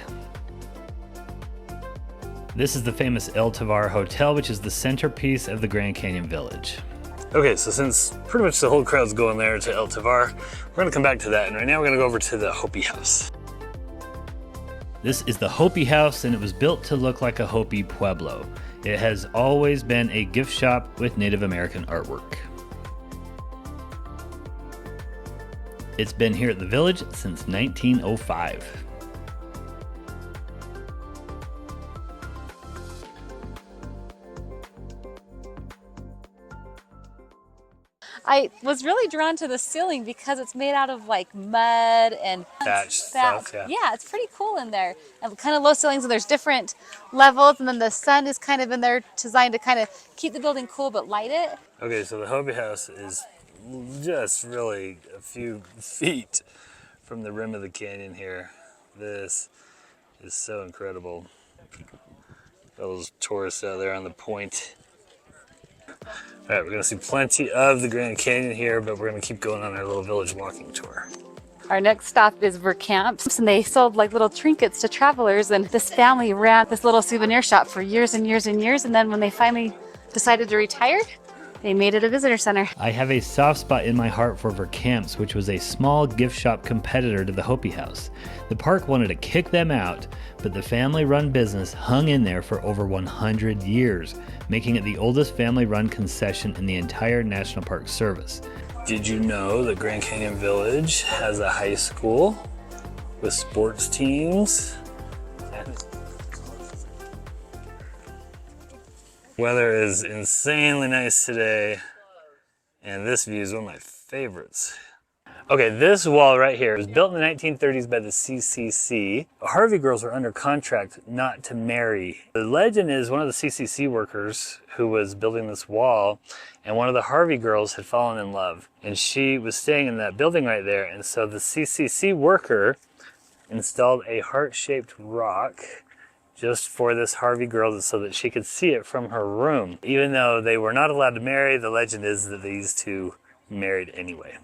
This is the famous El Tovar Hotel, which is the centerpiece of the Grand Canyon Village. Okay, so since pretty much the whole crowd's going there to El Tovar, we're gonna come back to that, and right now we're gonna go over to the Hopi House. This is the Hopi House, and it was built to look like a Hopi pueblo. It has always been a gift shop with Native American artwork. It's been here at the village since 1905. I was really drawn to the ceiling because it's made out of like mud and Thatch stuff, yeah. Yeah, it's pretty cool in there. And kind of low ceilings, and there's different levels, and then the sun is kind of in there designed to kind of keep the building cool but light it. Okay, so the Hopi House is just really a few feet from the rim of the canyon here. This is so incredible. Those tourists out there on the point. All right, we're gonna see plenty of the Grand Canyon here, but we're gonna keep going on our little village walking tour. Our next stop is Vercamps, and they sold like little trinkets to travelers, and this family ran this little souvenir shop for years and years and years, and then when they finally decided to retire, they made it a visitor center. I have a soft spot in my heart for Vercamps, which was a small gift shop competitor to the Hopi House. The park wanted to kick them out, but the family-run business hung in there for over 100 years, making it the oldest family-run concession in the entire National Park Service. Did you know that Grand Canyon Village has a high school with sports teams? Weather is insanely nice today, and this view is one of my favorites. Okay, this wall right here was built in the 1930s by the CCC. The Harvey girls were under contract not to marry. The legend is one of the CCC workers who was building this wall, and one of the Harvey girls had fallen in love, and she was staying in that building right there, and so the CCC worker installed a heart-shaped rock just for this Harvey girl so that she could see it from her room. Even though they were not allowed to marry, the legend is that these two married anyway.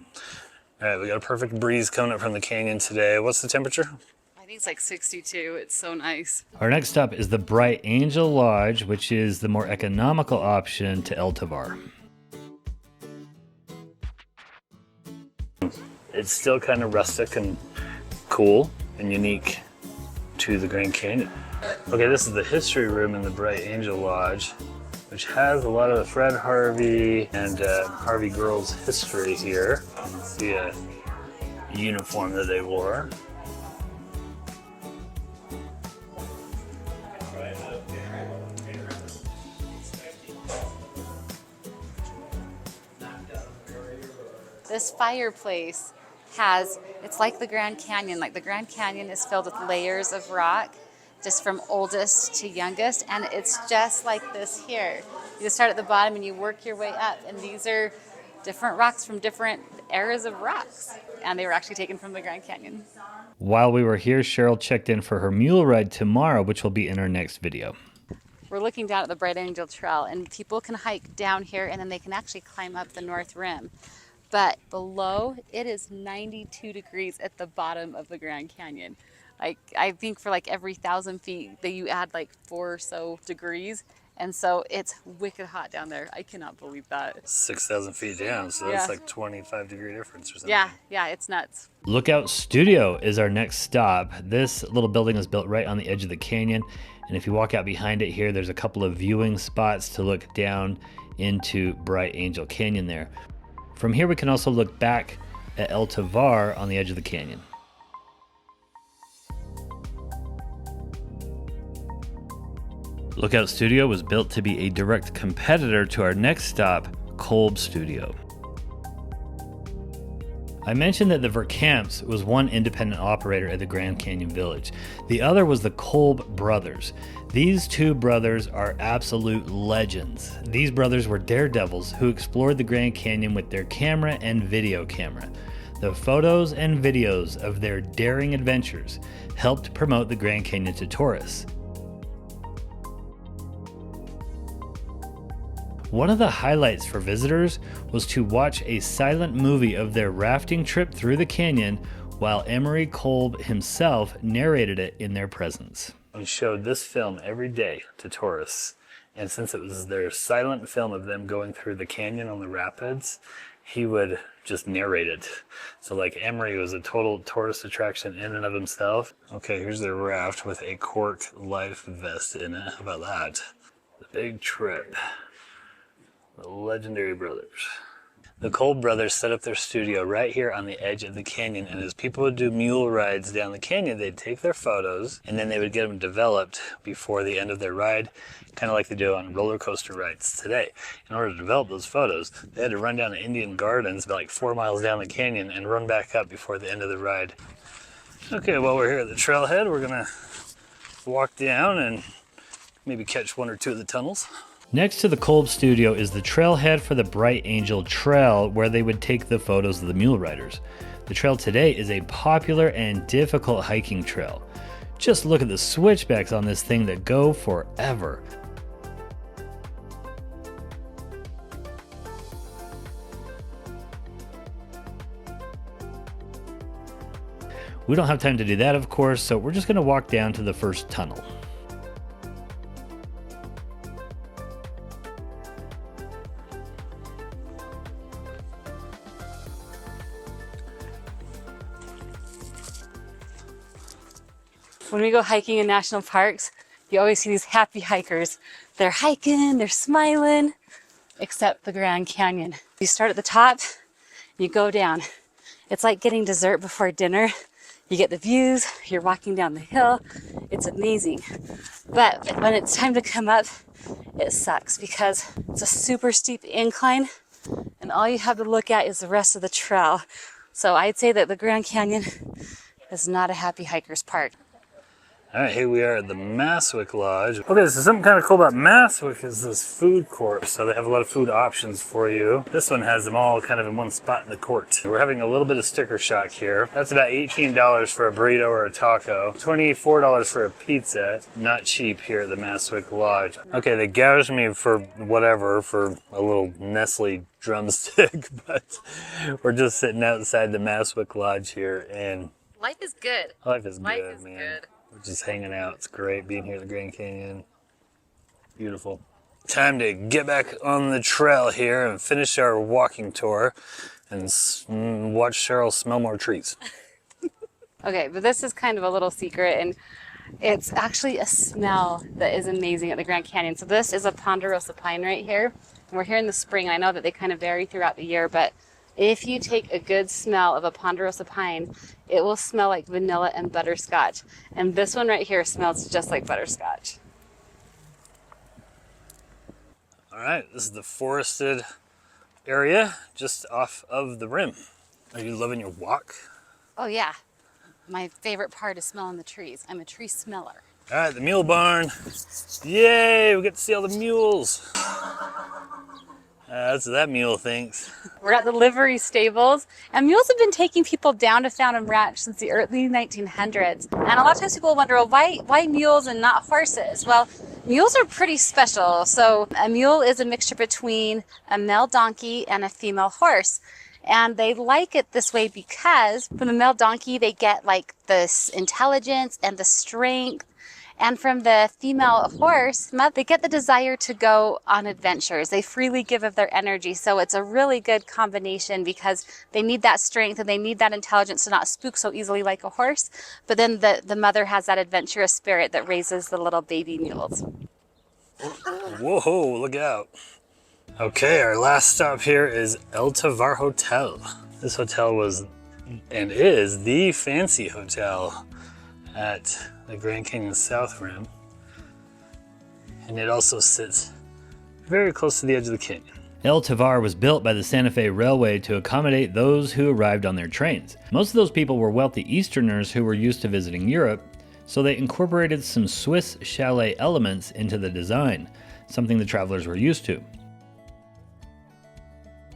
All right, we got a perfect breeze coming up from the canyon today. What's the temperature? I think it's like 62. It's so nice. Our next stop is the Bright Angel Lodge, which is the more economical option to El Tovar. It's still kind of rustic and cool and unique to the Grand Canyon. Okay, this is the history room in the Bright Angel Lodge, which has a lot of Fred Harvey and Harvey girls' history here. You can see a uniform that they wore. This fireplace it's like the Grand Canyon. Like the Grand Canyon is filled with layers of rock, just from oldest to youngest, and it's just like this here. You just start at the bottom and you work your way up, and these are different rocks from different eras of rocks, and they were actually taken from the Grand Canyon. While we were here, Cheryl checked in for her mule ride tomorrow, which will be in our next video. We're looking down at the Bright Angel Trail, and people can hike down here, and then they can actually climb up the North Rim. But below, it is 92 degrees at the bottom of the Grand Canyon. Like, I think for like every 1,000 feet that you add like 4 or so degrees. And so it's wicked hot down there. I cannot believe that. 6,000 feet down, so that's like 25-degree difference or something. Yeah, it's nuts. Lookout Studio is our next stop. This little building is built right on the edge of the canyon. And if you walk out behind it here, there's a couple of viewing spots to look down into Bright Angel Canyon there. From here, we can also look back at El Tovar on the edge of the canyon. Lookout Studio was built to be a direct competitor to our next stop, Kolb Studio. I mentioned that the Verkamps was one independent operator at the Grand Canyon Village. The other was the Kolb brothers. These two brothers are absolute legends. These brothers were daredevils who explored the Grand Canyon with their camera and video camera. The photos and videos of their daring adventures helped promote the Grand Canyon to tourists. One of the highlights for visitors was to watch a silent movie of their rafting trip through the canyon while Emery Kolb himself narrated it in their presence. We showed this film every day to tourists, and since it was their silent film of them going through the canyon on the rapids, he would just narrate it. So like Emery was a total tourist attraction in and of himself. Okay, here's their raft with a cork life vest in it. How about that? The big trip. The legendary brothers. The Kolb brothers set up their studio right here on the edge of the canyon, and as people would do mule rides down the canyon, they'd take their photos and then they would get them developed before the end of their ride, kind of like they do on roller coaster rides today. In order to develop those photos, they had to run down to Indian Gardens, about like 4 miles down the canyon, and run back up before the end of the ride. Okay, well, we're here at the trailhead. We're gonna walk down and maybe catch one or two of the tunnels. Next to the Kolb Studio is the trailhead for the Bright Angel Trail, where they would take the photos of the mule riders. The trail today is a popular and difficult hiking trail. Just look at the switchbacks on this thing that go forever. We don't have time to do that, of course, so we're just going to walk down to the first tunnel. When we go hiking in national parks, you always see these happy hikers. They're hiking, they're smiling, except the Grand Canyon. You start at the top, you go down. It's like getting dessert before dinner. You get the views, you're walking down the hill. It's amazing. But when it's time to come up, it sucks because it's a super steep incline and all you have to look at is the rest of the trail. So I'd say that the Grand Canyon is not a happy hiker's park. All right, here we are at the Maswick Lodge. Okay, so something kind of cool about Maswick is this food court. So they have a lot of food options for you. This one has them all kind of in one spot in the court. We're having a little bit of sticker shock here. That's about $18 for a burrito or a taco. $24 for a pizza. Not cheap here at the Maswick Lodge. Okay, they gouged me for whatever, for a little Nestle drumstick, but we're just sitting outside the Maswick Lodge here, and Life is good. Life is Life good, is man. good. We're just hanging out. It's great being here at the Grand Canyon. Beautiful. Time to get back on the trail here and finish our walking tour and watch Cheryl smell more trees. Okay, but this is kind of a little secret, and it's actually a smell that is amazing at the Grand Canyon. So this is a ponderosa pine right here, and we're here in the spring. I know that they kind of vary throughout the year, but if you take a good smell of a ponderosa pine, it will smell like vanilla and butterscotch. And this one right here smells just like butterscotch. All right, this is the forested area just off of the rim. Are you loving your walk? Oh yeah, my favorite part is smelling the trees. I'm a tree smeller. All right, the mule barn. Yay, we get to see all the mules. That's what that mule thinks. We're at the livery stables, and mules have been taking people down to Fountain Ranch since the early 1900s. And a lot of times people wonder, well, why mules and not horses? Well, mules are pretty special. So a mule is a mixture between a male donkey and a female horse. And they like it this way because from the male donkey, they get like this intelligence and the strength. And from the female horse, they get the desire to go on adventures. They freely give of their energy. So it's a really good combination because they need that strength and they need that intelligence to not spook so easily like a horse. But then the mother has that adventurous spirit that raises the little baby mules. Whoa, look out. Okay, our last stop here is El Tovar Hotel. This hotel was and is the fancy hotel at the Grand Canyon South Rim. and it also sits very close to the edge of the canyon. El Tovar was built by the Santa Fe Railway to accommodate those who arrived on their trains. Most of those people were wealthy Easterners who were used to visiting Europe, so they incorporated some Swiss chalet elements into the design, something the travelers were used to.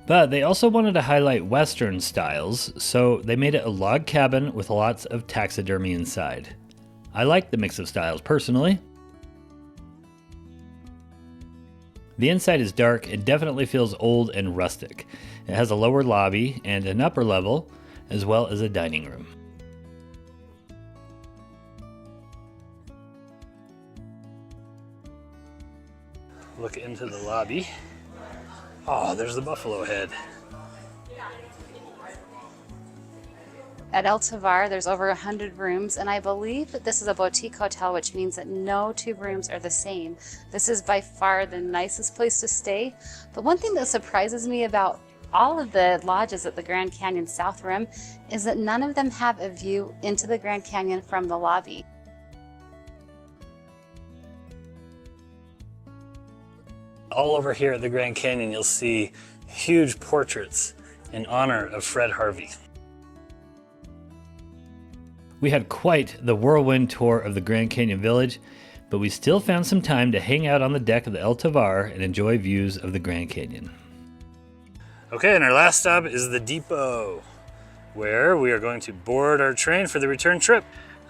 But they also wanted to highlight Western styles, so they made it a log cabin with lots of taxidermy inside. I like the mix of styles personally. The inside is dark and definitely feels old and rustic. It has a lower lobby and an upper level, as well as a dining room. Look into the lobby. Oh, there's the buffalo head. At El Tovar, there's over 100 rooms, and I believe that this is a boutique hotel, which means that no two rooms are the same. This is by far the nicest place to stay. But one thing that surprises me about all of the lodges at the Grand Canyon South Rim is that none of them have a view into the Grand Canyon from the lobby. All over here at the Grand Canyon, you'll see huge portraits in honor of Fred Harvey. We had quite the whirlwind tour of the Grand Canyon Village, but we still found some time to hang out on the deck of the El Tovar and enjoy views of the Grand Canyon. Okay, and our last stop is the depot, where we are going to board our train for the return trip.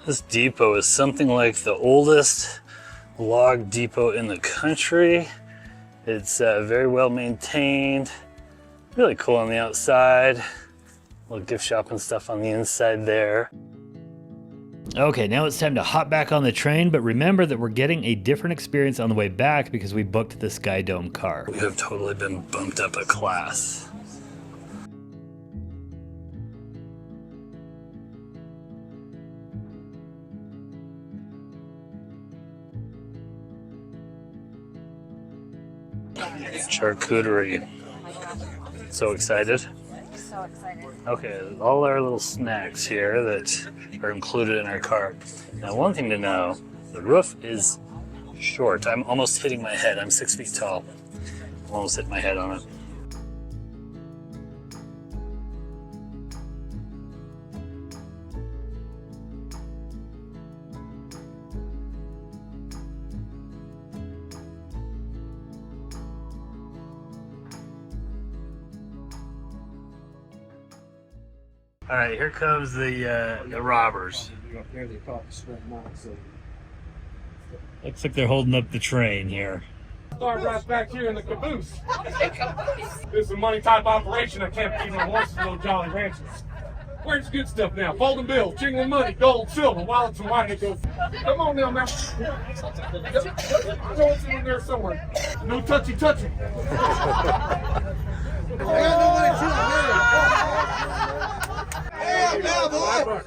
This depot is something like the oldest log depot in the country. It's very well maintained, really cool on the outside, a little gift shop and stuff on the inside there. Okay, now it's time to hop back on the train, but remember that we're getting a different experience on the way back because we booked the Sky Dome car. We have totally been bumped up a class. Charcuterie. So excited. So excited. Okay, all our little snacks here that are included in our cart. Now, one thing to know, the roof is short. I'm almost hitting my head. I'm 6 feet tall. I'm almost hitting my head on it. All right, here comes the robbers. Looks like they're holding up the train here. Start right back here in the caboose. This is a money type operation. I can't feed my horses little jolly ranchers. Where's the good stuff now? Folding bills, jingling money, gold, silver, wallets, and white. It goes. Come on now, man. I know it's in there somewhere. No touchy.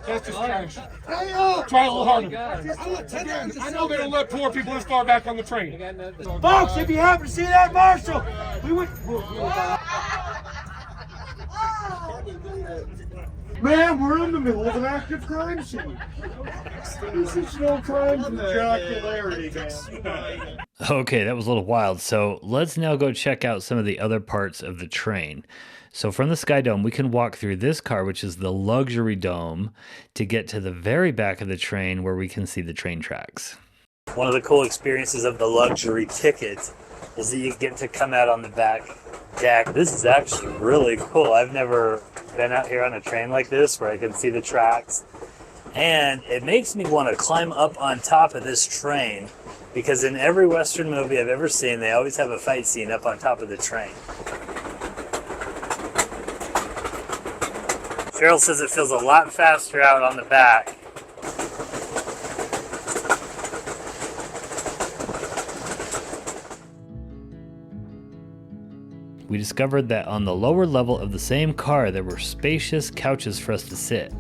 That's just trash. Try a little harder. I know they don't let poor people this far back on the train. Folks, if you happen to see that marshal, we would. Man, we're in the middle of an active crime scene. This is no crime from jocularity, man. Okay, that was a little wild. So let's now go check out some of the other parts of the train. So from the Sky Dome, we can walk through this car, which is the luxury dome, to get to the very back of the train where we can see the train tracks. One of the cool experiences of the luxury ticket is that you get to come out on the back deck. This is actually really cool. I've never been out here on a train like this where I can see the tracks. And it makes me want to climb up on top of this train because in every Western movie I've ever seen, they always have a fight scene up on top of the train. Cheryl says it feels a lot faster out on the back. We discovered that on the lower level of the same car there were spacious couches for us to sit.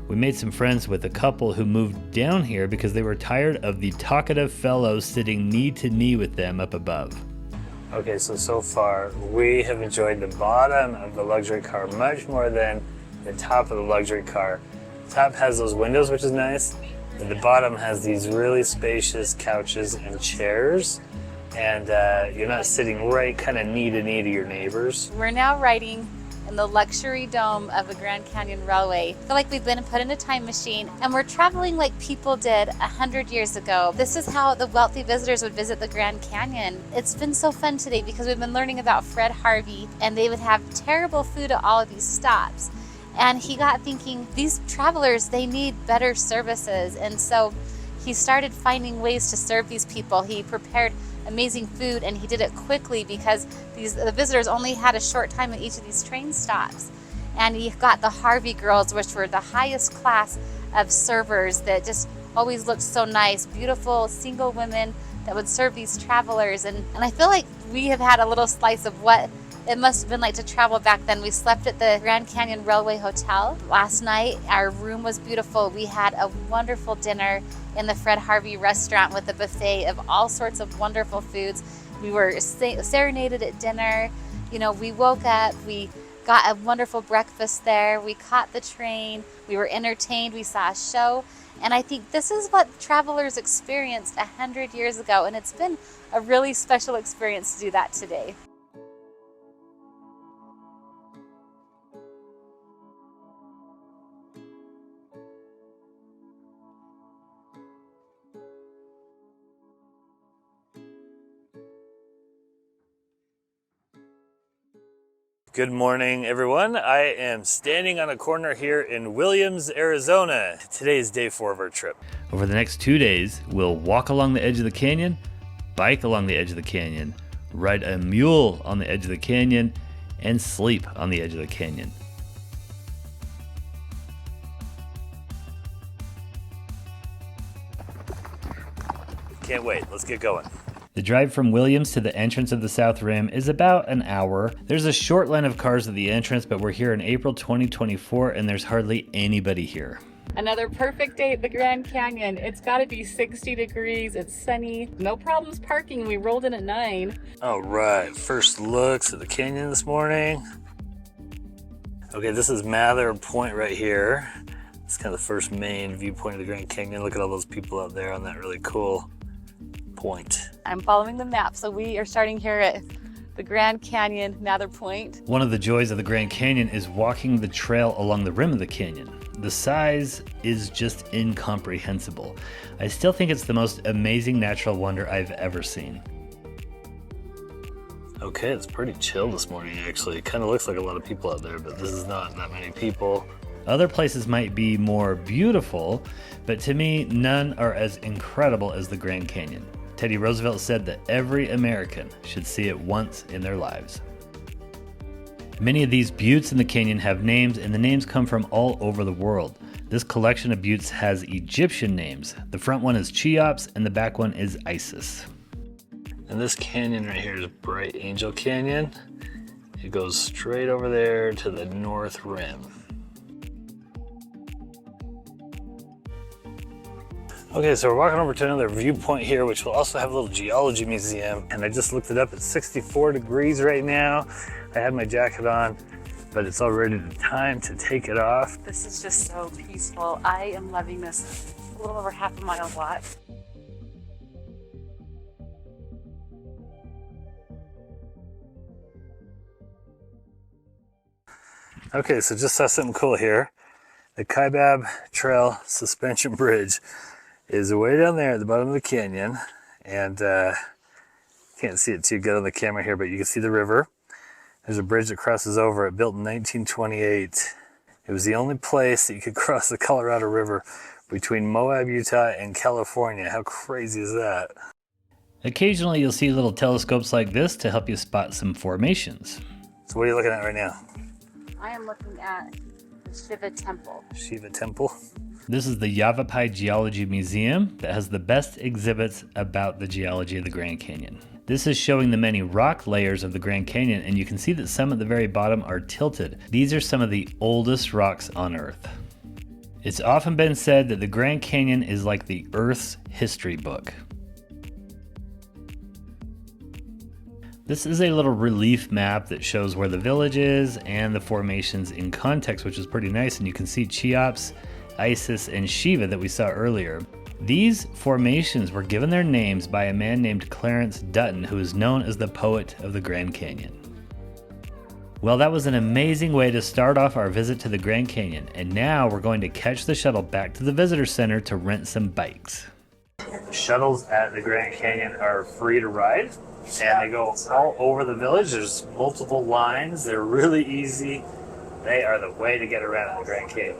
We made some friends with a couple who moved down here because they were tired of the talkative fellows sitting knee to knee with them up above. Okay, so far we have enjoyed the bottom of the luxury car much more than the top of the luxury car. The top has those windows, which is nice, and the bottom has these really spacious couches and chairs. and you're not sitting right kind of knee to knee to your neighbors. We're now riding in the luxury dome of the Grand Canyon Railway. I feel like we've been put in a time machine and we're traveling like people did 100 years ago. This is how the wealthy visitors would visit the Grand Canyon. It's been so fun today because we've been learning about Fred Harvey, and they would have terrible food at all of these stops. And he got thinking, these travelers, they need better services. And so he started finding ways to serve these people. He prepared amazing food, and he did it quickly because the visitors only had a short time at each of these train stops. And he got the Harvey girls, which were the highest class of servers that just always looked so nice, beautiful single women that would serve these travelers. And I feel like we have had a little slice of what it must have been like to travel back then. We slept at the Grand Canyon Railway Hotel. Last night, our room was beautiful. We had a wonderful dinner in the Fred Harvey restaurant with a buffet of all sorts of wonderful foods. We were serenaded at dinner. You know, we woke up, we got a wonderful breakfast there. We caught the train, we were entertained, we saw a show. And I think this is what travelers experienced 100 years ago. And it's been a really special experience to do that today. Good morning, everyone. I am standing on a corner here in Williams, Arizona. Today is day 4 of our trip. Over the next 2 days, we'll walk along the edge of the canyon, bike along the edge of the canyon, ride a mule on the edge of the canyon, and sleep on the edge of the canyon. Can't wait. Let's get going. The drive from Williams to the entrance of the South Rim is about an hour. There's a short line of cars at the entrance, but we're here in April 2024 and there's hardly anybody here. Another perfect day at the Grand Canyon. It's got to be 60 degrees, it's sunny, no problems parking. We rolled in at 9. All right, first looks at the canyon this morning. Okay, this is Mather Point right here. It's kind of the first main viewpoint of the Grand Canyon. Look at all those people out there on that really cool point. I'm following the map, so we are starting here at the Grand Canyon, Mather Point. One of the joys of the Grand Canyon is walking the trail along the rim of the canyon. The size is just incomprehensible. I still think it's the most amazing natural wonder I've ever seen. Okay, it's pretty chill this morning actually. It kind of looks like a lot of people out there, but this is not that many people. Other places might be more beautiful, but to me, none are as incredible as the Grand Canyon. Teddy Roosevelt said that every American should see it once in their lives. Many of these buttes in the canyon have names, and the names come from all over the world. This collection of buttes has Egyptian names. The front one is Cheops, and the back one is Isis. And this canyon right here is Bright Angel Canyon. It goes straight over there to the North Rim. Okay, so we're walking over to another viewpoint here, which will also have a little geology museum. And I just looked it up, it's 64 degrees right now. I had my jacket on, but it's already the time to take it off. This is just so peaceful. I am loving this. A little over half a mile walk. Okay, so just saw something cool here. The Kaibab Trail Suspension Bridge is way down there at the bottom of the canyon, and can't see it too good on the camera here, but you can see the river. There's a bridge that crosses over it, built in 1928. It was the only place that you could cross the Colorado River between Moab, Utah, and California. How crazy is that? Occasionally you'll see little telescopes like this to help you spot some formations. So what are you looking at right now? I am looking at the Shiva Temple. Shiva Temple? This is the Yavapai Geology Museum that has the best exhibits about the geology of the Grand Canyon. This is showing the many rock layers of the Grand Canyon, and you can see that some at the very bottom are tilted. These are some of the oldest rocks on Earth. It's often been said that the Grand Canyon is like the Earth's history book. This is a little relief map that shows where the village is and the formations in context, which is pretty nice, and you can see Cheops, Isis, and Shiva that we saw earlier. These formations were given their names by a man named Clarence Dutton, who is known as the poet of the Grand Canyon. Well, that was an amazing way to start off our visit to the Grand Canyon, and now we're going to catch the shuttle back to the visitor center to rent some bikes. Shuttles at the Grand Canyon are free to ride, and they go all over the village. There's multiple lines. They're really easy. They are the way to get around the Grand Canyon.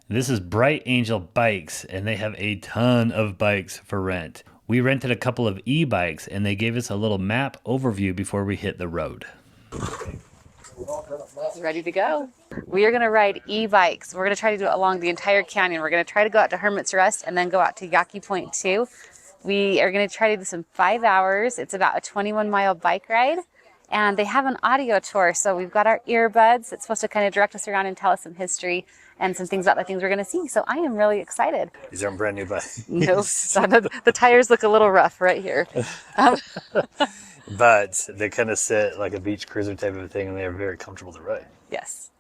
This is Bright Angel Bikes, and they have a ton of bikes for rent. We rented a couple of e-bikes, and they gave us a little map overview before we hit the road. Ready to go. We are going to ride e-bikes. We're going to try to do it along the entire canyon. We're going to try to go out to Hermit's Rest and then go out to Yaqui Point too. We are going to try to do this in 5 hours. It's about a 21-mile bike ride. And they have an audio tour, so we've got our earbuds. It's supposed to kind of direct us around and tell us some history and some things about the things we're going to see. So I am really excited. These aren't brand new bikes. No, the tires look a little rough right here. But they kind of sit like a beach cruiser type of thing, and they are very comfortable to ride. Yes.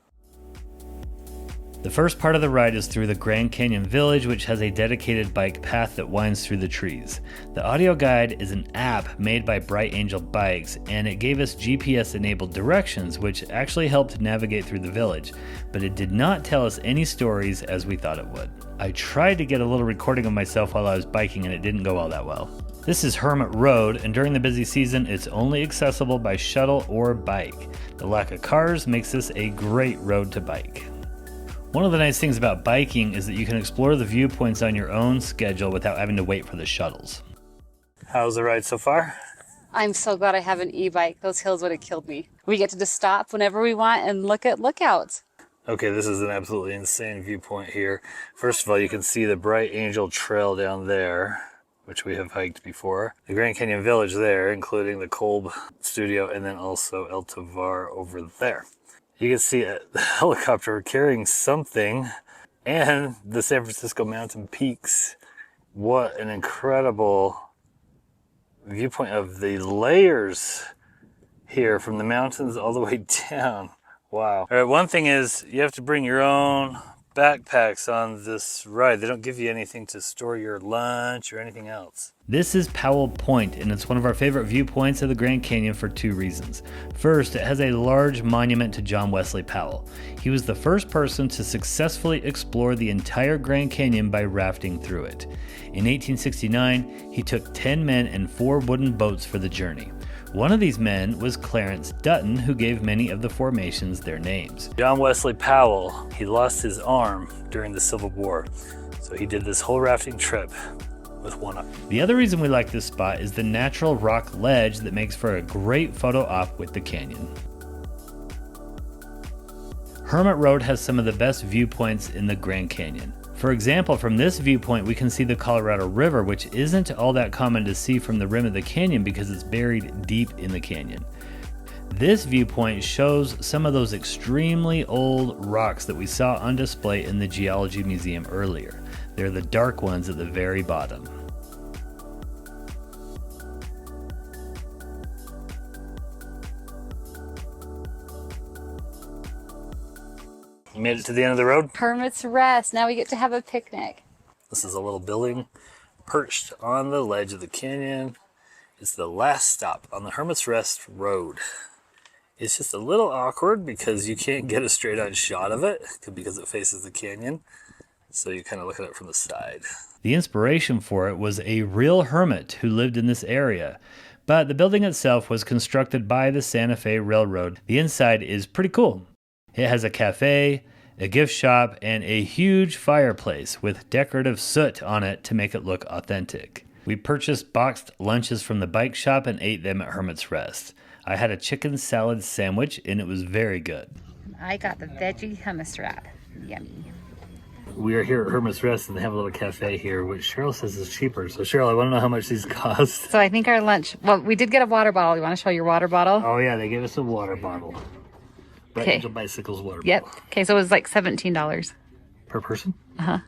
The first part of the ride is through the Grand Canyon Village, which has a dedicated bike path that winds through the trees. The audio guide is an app made by Bright Angel Bikes, and it gave us GPS-enabled directions, which actually helped navigate through the village, but it did not tell us any stories as we thought it would. I tried to get a little recording of myself while I was biking, and it didn't go all that well. This is Hermit Road, and during the busy season, it's only accessible by shuttle or bike. The lack of cars makes this a great road to bike. One of the nice things about biking is that you can explore the viewpoints on your own schedule without having to wait for the shuttles. How's the ride so far? I'm so glad I have an e-bike. Those hills would have killed me. We get to just stop whenever we want and look at lookouts. Okay, this is an absolutely insane viewpoint here. First of all, you can see the Bright Angel Trail down there, which we have hiked before. The Grand Canyon Village there, including the Kolb Studio, and then also El Tovar over there. You can see a helicopter carrying something, and the San Francisco mountain peaks. What an incredible viewpoint of the layers here from the mountains all the way down. Wow. All right, one thing is you have to bring your own backpacks on this ride. They don't give you anything to store your lunch or anything else. This is Powell Point, and it's one of our favorite viewpoints of the Grand Canyon for two reasons. First, it has a large monument to John Wesley Powell. He was the first person to successfully explore the entire Grand Canyon by rafting through it. In 1869, he took 10 men and 4 wooden boats for the journey. One of these men was Clarence Dutton, who gave many of the formations their names. John Wesley Powell, he lost his arm during the Civil War, so he did this whole rafting trip with one arm. The other reason we like this spot is the natural rock ledge that makes for a great photo op with the canyon. Hermit Road has some of the best viewpoints in the Grand Canyon. For example, from this viewpoint, we can see the Colorado River, which isn't all that common to see from the rim of the canyon because it's buried deep in the canyon. This viewpoint shows some of those extremely old rocks that we saw on display in the Geology Museum earlier. They're the dark ones at the very bottom. You made it to the end of the road? Hermit's Rest. Now we get to have a picnic. This is a little building perched on the ledge of the canyon. It's the last stop on the Hermit's Rest Road. It's just a little awkward because you can't get a straight on shot of it because it faces the canyon. So you kind of look at it from the side. The inspiration for it was a real hermit who lived in this area. But the building itself was constructed by the Santa Fe Railroad. The inside is pretty cool. It has a cafe, a gift shop, and a huge fireplace with decorative soot on it to make it look authentic. We purchased boxed lunches from the bike shop and ate them at Hermit's Rest. I had a chicken salad sandwich and it was very good. I got the veggie hummus wrap. Yummy. We are here at Hermit's Rest and they have a little cafe here, which Cheryl says is cheaper. So Cheryl, I want to know how much these cost. So I think our lunch, well, we did get a water bottle. You want to show your water bottle? Oh yeah, they gave us a water bottle. Bright Angel Bicycles water bottle. Yep. Okay, so it was like $17. Per person? Uh-huh.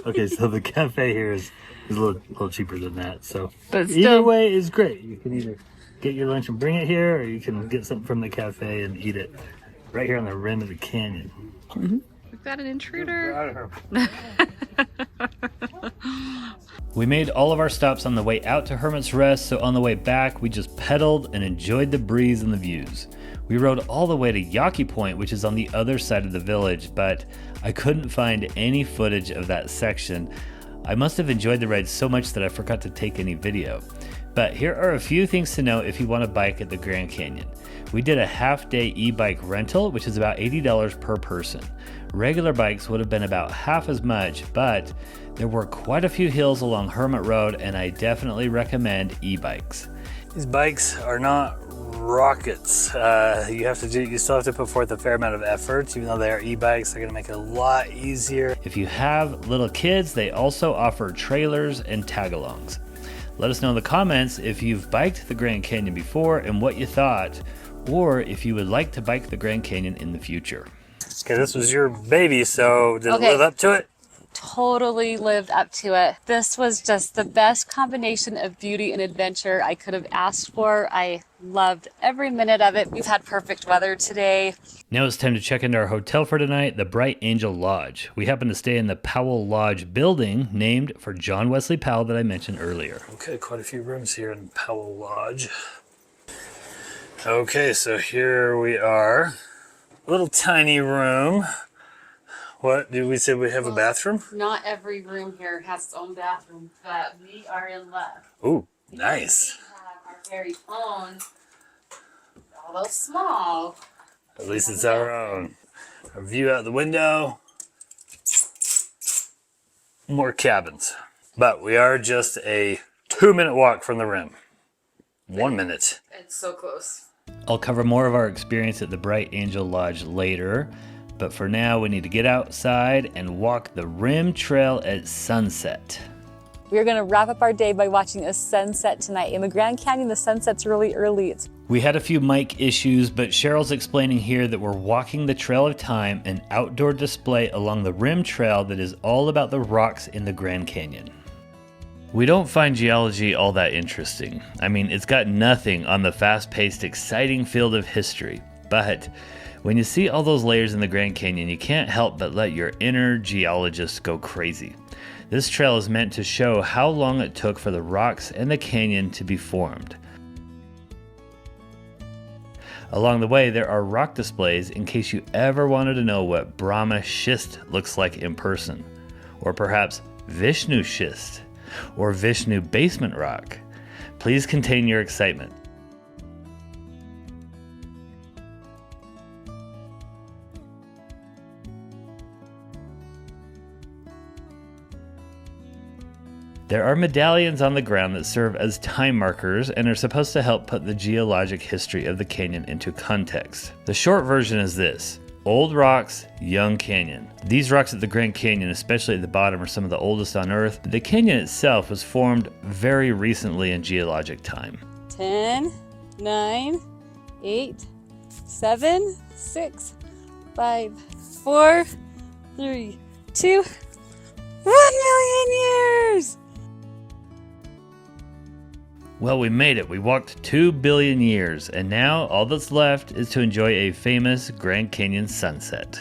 Okay, so the cafe here is a little cheaper than that. So but still, either way is great. You can either get your lunch and bring it here, or you can get something from the cafe and eat it right here on the rim of the canyon. Mm-hmm. We've got an intruder. We made all of our stops on the way out to Hermit's Rest, so on the way back we just pedaled and enjoyed the breeze and the views. We rode all the way to Yawkey Point, which is on the other side of the village, but I couldn't find any footage of that section. I must have enjoyed the ride so much that I forgot to take any video. But here are a few things to know if you want to bike at the Grand Canyon. We did a half-day e-bike rental, which is about $80 per person. Regular bikes would have been about half as much, but there were quite a few hills along Hermit Road, and I definitely recommend e-bikes. These bikes are not rockets. You still have to put forth a fair amount of effort. Even though they are e-bikes, they're gonna make it a lot easier. If you have little kids, they also offer trailers and tag-alongs. Let us know in the comments if you've biked the Grand Canyon before and what you thought, or if you would like to bike the Grand Canyon in the future. Okay, this was your baby, so did it live up to it? Totally lived up to it. This was just the best combination of beauty and adventure I could have asked for. I loved every minute of it. We've had perfect weather today. Now it's time to check into our hotel for tonight, the Bright Angel Lodge. We happen to stay in the Powell Lodge building, named for John Wesley Powell that I mentioned earlier. Okay, quite a few rooms here in Powell Lodge. Okay, so here we are. Little tiny room. What, did we say we have a bathroom? Not every room here has its own bathroom, but we are in luck. Ooh, nice. We have our very own, although small. At least it's our own. Our view out the window. More cabins. But we are just a 2-minute walk from the rim. 1 minute. It's so close. I'll cover more of our experience at the Bright Angel Lodge later, but for now we need to get outside and walk the rim trail at sunset. We're gonna wrap up our day by watching a sunset tonight. In the Grand Canyon, the sunset's really early. We had a few mic issues, but Cheryl's explaining here that we're walking the Trail of Time, an outdoor display along the rim trail that is all about the rocks in the Grand Canyon. We don't find geology all that interesting. I mean, it's got nothing on the fast-paced, exciting field of history. But when you see all those layers in the Grand Canyon, you can't help but let your inner geologist go crazy. This trail is meant to show how long it took for the rocks and the canyon to be formed. Along the way, there are rock displays in case you ever wanted to know what Brahma schist looks like in person, or perhaps Vishnu schist, or Vishnu basement rock. Please contain your excitement. There are medallions on the ground that serve as time markers and are supposed to help put the geologic history of the canyon into context. The short version is this: old rocks, young canyon. These rocks at the Grand Canyon, especially at the bottom, are some of the oldest on Earth. The canyon itself was formed very recently in geologic time. 10, 9, 8, 7, 6, 5, 4, 3, 2, 1,000,000 years! Well, we made it. We walked 2 billion years, and now all that's left is to enjoy a famous Grand Canyon sunset.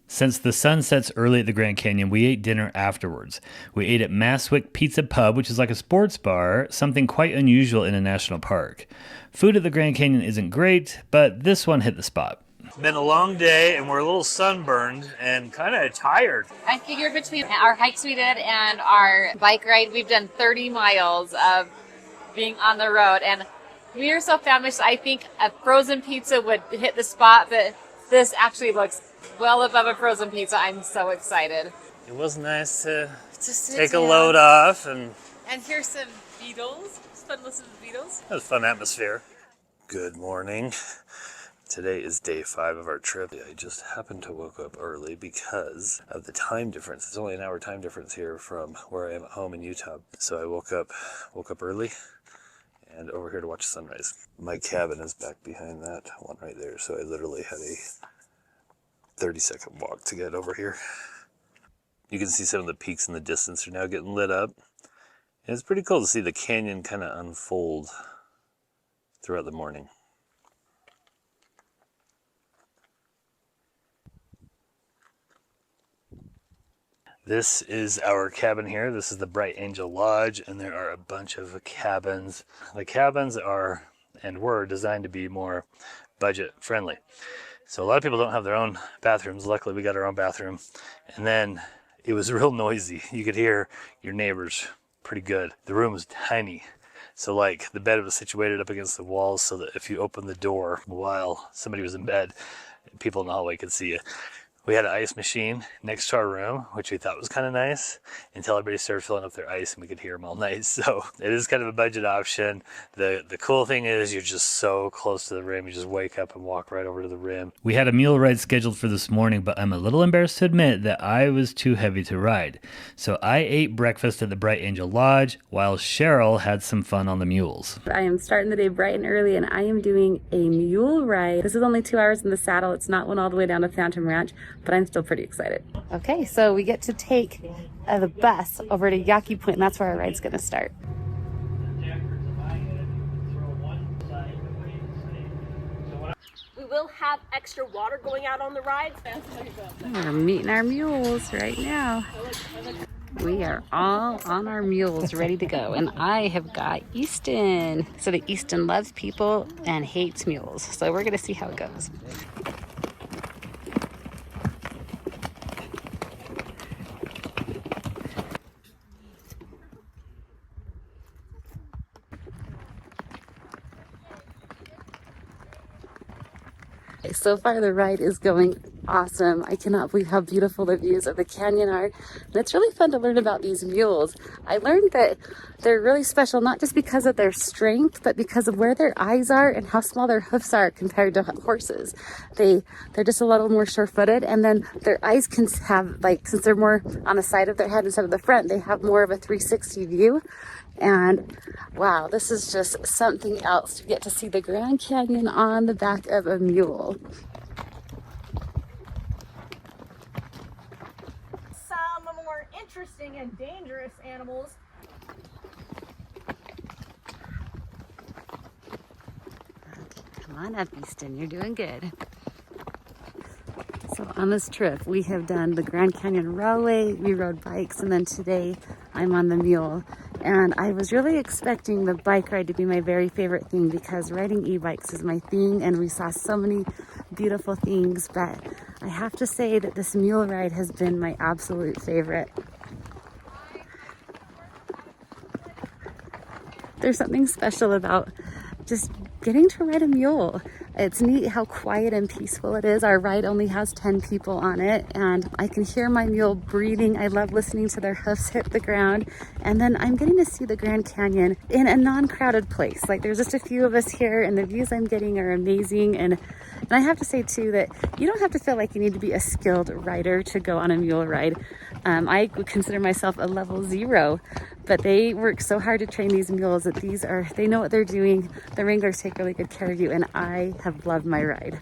Since the sun sets early at the Grand Canyon, we ate dinner afterwards. We ate at Maswick Pizza Pub, which is like a sports bar, something quite unusual in a national park. Food at the Grand Canyon isn't great, but this one hit the spot. It's been a long day, and we're a little sunburned and kind of tired. I figure between our hikes we did and our bike ride, we've done 30 miles of being on the road. And we are so famished, I think a frozen pizza would hit the spot, but this actually looks well above a frozen pizza. I'm so excited. It was nice to Just take a load off and hear some Beatles. It's fun to listen to the Beatles. it was a fun atmosphere. Good morning. Today is day 5 of our trip. I just happened to woke up early because of the time difference. It's only an hour time difference here from where I am at home in Utah. So I woke up early and over here to watch the sunrise. My cabin is back behind that one right there. So I literally had a 30-second walk to get over here. You can see some of the peaks in the distance are now getting lit up. And it's pretty cool to see the canyon kind of unfold throughout the morning. This is our cabin here. This is the Bright Angel Lodge, and there are a bunch of cabins. The cabins are and were designed to be more budget friendly. So a lot of people don't have their own bathrooms. Luckily, we got our own bathroom. And then it was real noisy. You could hear your neighbors pretty good. The room was tiny. So like the bed was situated up against the walls so that if you opened the door while somebody was in bed, people in the hallway could see you. We had an ice machine next to our room, which we thought was kind of nice, until everybody started filling up their ice and we could hear them all night. So it is kind of a budget option. The cool thing is you're just so close to the rim. You just wake up and walk right over to the rim. We had a mule ride scheduled for this morning, but I'm a little embarrassed to admit that I was too heavy to ride. So I ate breakfast at the Bright Angel Lodge while Cheryl had some fun on the mules. I am starting the day bright and early, and I am doing a mule ride. This is only 2 hours in the saddle. It's not one all the way down to Phantom Ranch, but I'm still pretty excited. Okay, so we get to take the bus over to Yaqui Point, and that's where our ride's gonna start. We will have extra water going out on the rides. We're meeting our mules right now. We are all on our mules ready to go, and I have got Easton. So the Easton loves people and hates mules, so we're gonna see how it goes. So far the ride is going awesome. I cannot believe how beautiful the views of the canyon are. And it's really fun to learn about these mules. I learned that they're really special, not just because of their strength, but because of where their eyes are and how small their hoofs are compared to horses. They're just a little more sure-footed, and then their eyes can have, like, since they're more on the side of their head instead of the front, they have more of a 360 view. And wow, this is just something else to get to see the Grand Canyon on the back of a mule. Some more interesting and dangerous animals. Come on up, Easton, you're doing good. So on this trip, we have done the Grand Canyon Railway, we rode bikes, and then today I'm on the mule. And I was really expecting the bike ride to be my very favorite thing because riding e-bikes is my thing, and we saw so many beautiful things, but I have to say that this mule ride has been my absolute favorite. There's something special about just getting to ride a mule. It's neat how quiet and peaceful it is. Our ride only has 10 people on it, and I can hear my mule breathing. I love listening to their hoofs hit the ground. And then I'm getting to see the Grand Canyon in a non-crowded place. Like, there's just a few of us here, and the views I'm getting are amazing. And I have to say too that you don't have to feel like you need to be a skilled rider to go on a mule ride. I would consider myself a level 0, but they work so hard to train these mules that they know what they're doing. The wranglers take really good care of you, and I have loved my ride.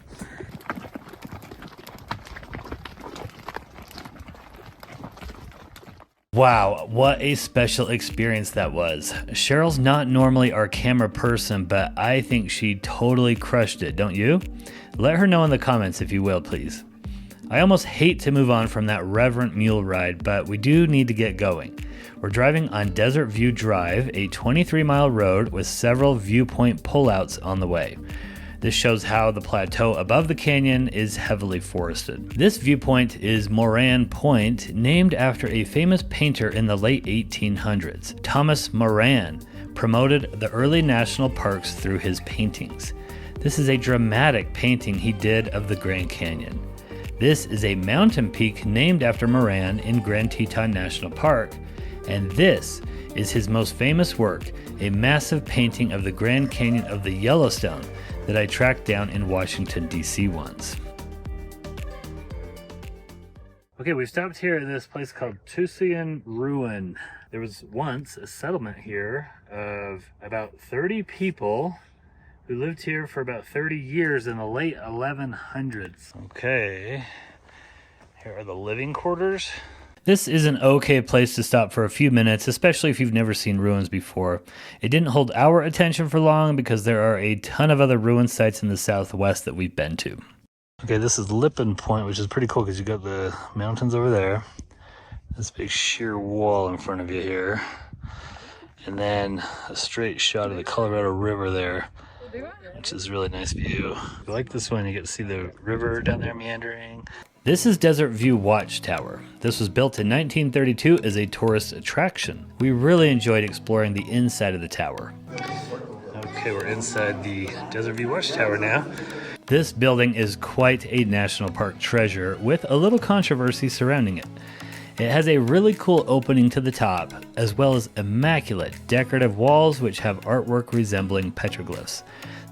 Wow, what a special experience that was. Cheryl's not normally our camera person, but I think she totally crushed it, don't you? Let her know in the comments if you will, please. I almost hate to move on from that reverent mule ride, but we do need to get going. We're driving on Desert View Drive, a 23-mile road with several viewpoint pullouts on the way. This shows how the plateau above the canyon is heavily forested. This viewpoint is Moran Point, named after a famous painter in the late 1800s. Thomas Moran promoted the early national parks through his paintings. This is a dramatic painting he did of the Grand Canyon. This is a mountain peak named after Moran in Grand Teton National Park, and this is his most famous work, a massive painting of the Grand Canyon of the Yellowstone that I tracked down in Washington, D.C. once. Okay, we've stopped here in this place called Tusayan Ruin. There was once a settlement here of about 30 people who lived here for about 30 years in the late 1100s. Okay, here are the living quarters. This is an okay place to stop for a few minutes, especially if you've never seen ruins before. It didn't hold our attention for long because there are a ton of other ruin sites in the southwest that we've been to. Okay, this is Lippin Point, which is pretty cool because you got the mountains over there. This big sheer wall in front of you here. And then a straight shot of the Colorado River there, which is a really nice view. I like this one, you get to see the river down there meandering. This is Desert View Watchtower. This was built in 1932 as a tourist attraction. We really enjoyed exploring the inside of the tower. Okay, we're inside the Desert View Watchtower now. This building is quite a national park treasure with a little controversy surrounding it. It has a really cool opening to the top, as well as immaculate decorative walls which have artwork resembling petroglyphs.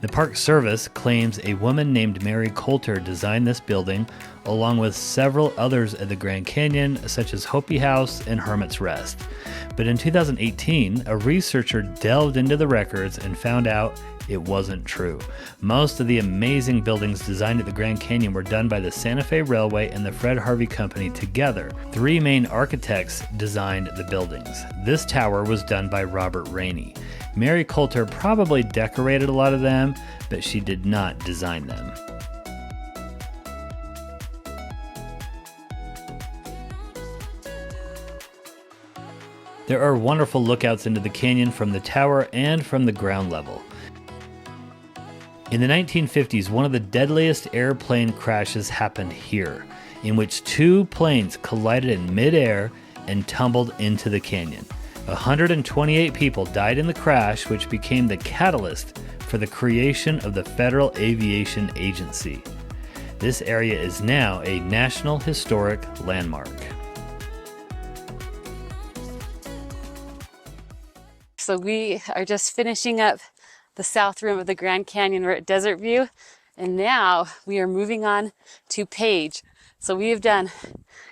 The Park Service claims a woman named Mary Coulter designed this building, along with several others at the Grand Canyon, such as Hopi House and Hermit's Rest. But in 2018, a researcher delved into the records and found out it wasn't true. Most of the amazing buildings designed at the Grand Canyon were done by the Santa Fe Railway and the Fred Harvey Company together. 3 main architects designed the buildings. This tower was done by Robert Rainey. Mary Coulter probably decorated a lot of them, but she did not design them. There are wonderful lookouts into the canyon from the tower and from the ground level. In the 1950s, one of the deadliest airplane crashes happened here, in which 2 planes collided in midair and tumbled into the canyon. 128 people died in the crash, which became the catalyst for the creation of the Federal Aviation Agency. This area is now a National Historic Landmark. So we are just finishing up the south rim of the Grand Canyon. We're at Desert View, and now we are moving on to Page. So we have done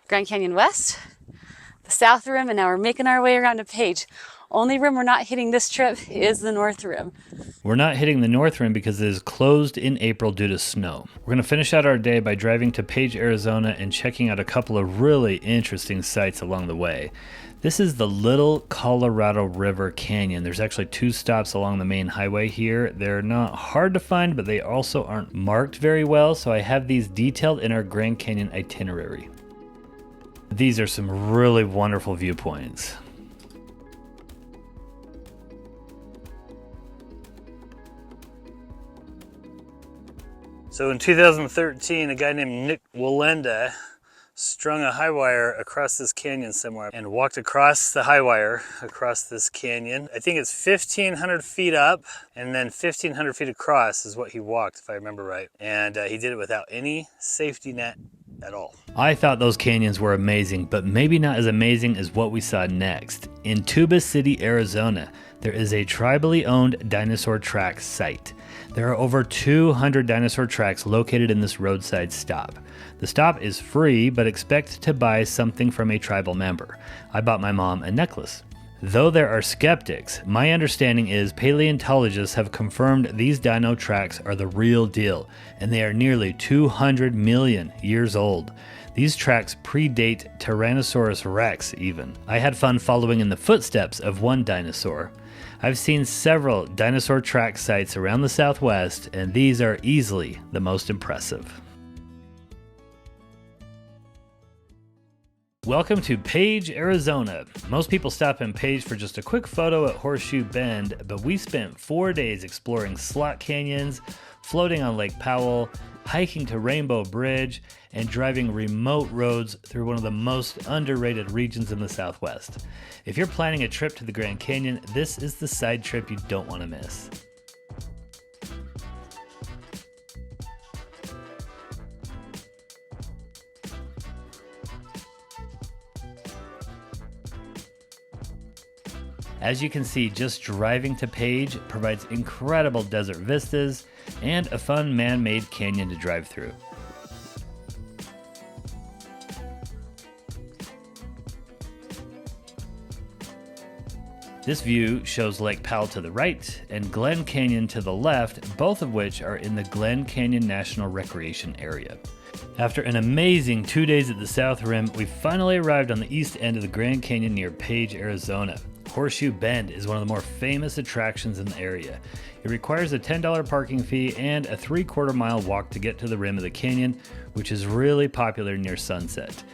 Grand Canyon West, the south rim, and now we're making our way around to Page. Only rim we're not hitting this trip is the north rim. We're not hitting the north rim because it is closed in April due to snow. We're going to finish out our day by driving to Page, Arizona and checking out a couple of really interesting sites along the way. This is the Little Colorado River Canyon. There's actually 2 stops along the main highway here. They're not hard to find, but they also aren't marked very well, so I have these detailed in our Grand Canyon itinerary. These are some really wonderful viewpoints. So in 2013, a guy named Nick Wallenda strung a high wire across this canyon somewhere and walked across the high wire across this canyon. I think it's 1,500 feet up and then 1,500 feet across is what he walked, if I remember right. And he did it without any safety net at all. I thought those canyons were amazing, but maybe not as amazing as what we saw next. In Tuba City, Arizona, there is a tribally owned dinosaur track site. There are over 200 dinosaur tracks located in this roadside stop. The stop is free, but expect to buy something from a tribal member. I bought my mom a necklace. Though there are skeptics, my understanding is paleontologists have confirmed these dino tracks are the real deal, and they are nearly 200 million years old. These tracks predate Tyrannosaurus rex even. I had fun following in the footsteps of one dinosaur. I've seen several dinosaur track sites around the Southwest, and these are easily the most impressive. Welcome to Page, Arizona. Most people stop in Page for just a quick photo at Horseshoe Bend, but we spent 4 days exploring slot canyons, floating on Lake Powell, hiking to Rainbow Bridge, and driving remote roads through one of the most underrated regions in the Southwest. If you're planning a trip to the Grand Canyon, this is the side trip you don't want to miss. As you can see, just driving to Page provides incredible desert vistas and a fun man-made canyon to drive through. This view shows Lake Powell to the right and Glen Canyon to the left, both of which are in the Glen Canyon National Recreation Area. After an amazing 2 days at the South Rim, we finally arrived on the east end of the Grand Canyon near Page, Arizona. Horseshoe Bend is one of the more famous attractions in the area. It requires a $10 parking fee and a 3/4 mile walk to get to the rim of the canyon, which is really popular near sunset.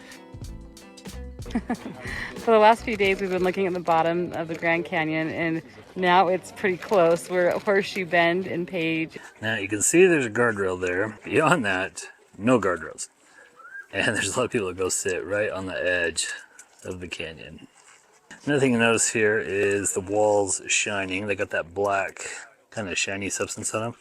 For the last few days, we've been looking at the bottom of the Grand Canyon, and now it's pretty close. We're at Horseshoe Bend in Page. Now you can see there's a guardrail there. Beyond that, no guardrails. And there's a lot of people that go sit right on the edge of the canyon. Another thing you notice here is the walls shining. They got that black kind of shiny substance on them,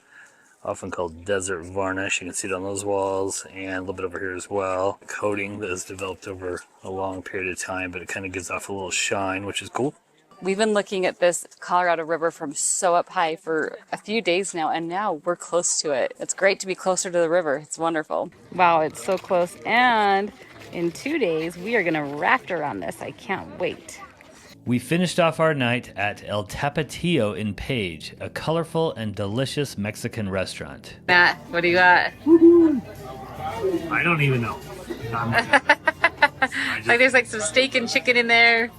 often called desert varnish. You can see it on those walls and a little bit over here as well. Coating that has developed over a long period of time, but it kind of gives off a little shine, which is cool. We've been looking at this Colorado River from so up high for a few days now, and now we're close to it. It's great to be closer to the river. It's wonderful. Wow, it's so close. And in 2 days, we are going to raft around this. I can't wait. We finished off our night at El Tapatio in Page, a colorful and delicious Mexican restaurant. Matt, what do you got? I don't even know. Like there's like some steak and chicken in there.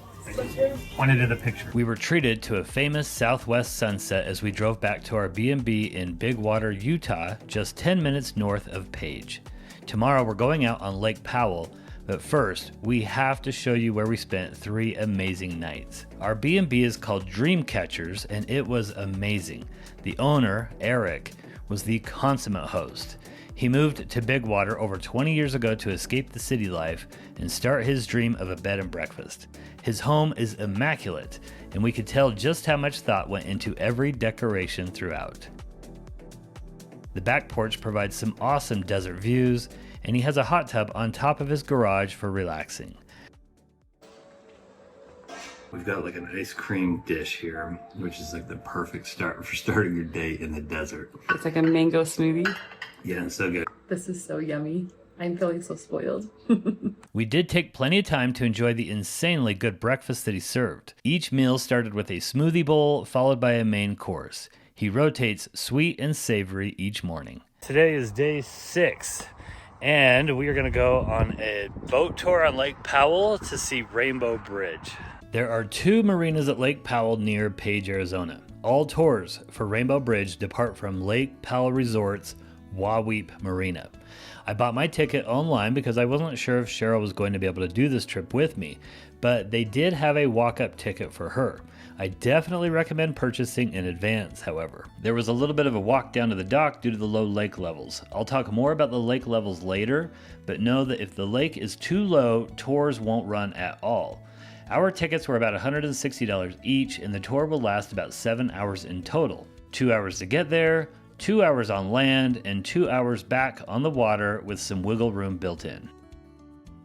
Pointed at the picture. We were treated to a famous southwest sunset as we drove back to our B&B in Big Water, Utah, just 10 minutes north of Page. Tomorrow we're going out on Lake Powell, but first we have to show you where we spent 3 amazing nights. Our B&B is called Dream Catchers, and it was amazing. The owner, Eric, was the consummate host. He moved to Big Water over 20 years ago to escape the city life and start his dream of a bed and breakfast. His home is immaculate, and we could tell just how much thought went into every decoration throughout. The back porch provides some awesome desert views, and he has a hot tub on top of his garage for relaxing. We've got like an ice cream dish here, which is like the perfect start for starting your day in the desert. It's like a mango smoothie. Yeah, it's so good. This is so yummy. I'm feeling so spoiled. We did take plenty of time to enjoy the insanely good breakfast that he served. Each meal started with a smoothie bowl, followed by a main course. He rotates sweet and savory each morning. Today is day 6, and we are going to go on a boat tour on Lake Powell to see Rainbow Bridge. There are 2 marinas at Lake Powell near Page, Arizona. All tours for Rainbow Bridge depart from Lake Powell Resort's Waweep Marina. I bought my ticket online because I wasn't sure if Cheryl was going to be able to do this trip with me, but they did have a walk-up ticket for her. I definitely recommend purchasing in advance, however. There was a little bit of a walk down to the dock due to the low lake levels. I'll talk more about the lake levels later, but know that if the lake is too low, tours won't run at all. Our tickets were about $160 each, and the tour will last about 7 hours in total. 2 hours to get there, 2 hours on land, and 2 hours back on the water with some wiggle room built in.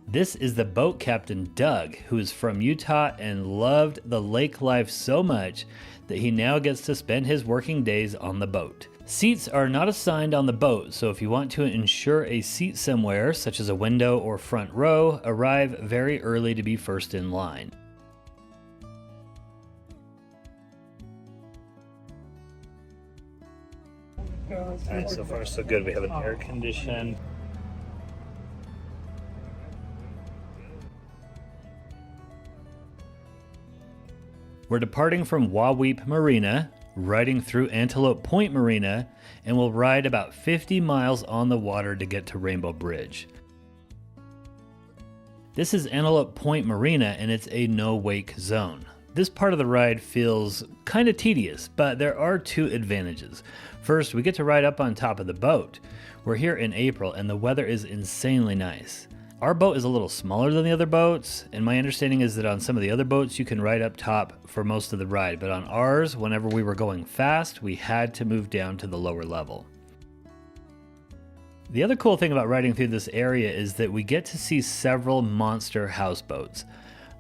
This is the boat captain, Doug, who is from Utah and loved the lake life so much that he now gets to spend his working days on the boat. Seats are not assigned on the boat, so if you want to ensure a seat somewhere, such as a window or front row, arrive very early to be first in line. Alright, so far so good. We have an air condition. We're departing from Waweep Marina, riding through Antelope Point Marina, and we'll ride about 50 miles on the water to get to Rainbow Bridge. This is Antelope Point Marina, and it's a no-wake zone. This part of the ride feels kind of tedious, but there are 2 advantages. First, we get to ride up on top of the boat. We're here in April, and the weather is insanely nice. Our boat is a little smaller than the other boats, and my understanding is that on some of the other boats you can ride up top for most of the ride, but on ours, whenever we were going fast, we had to move down to the lower level. The other cool thing about riding through this area is that we get to see several monster houseboats.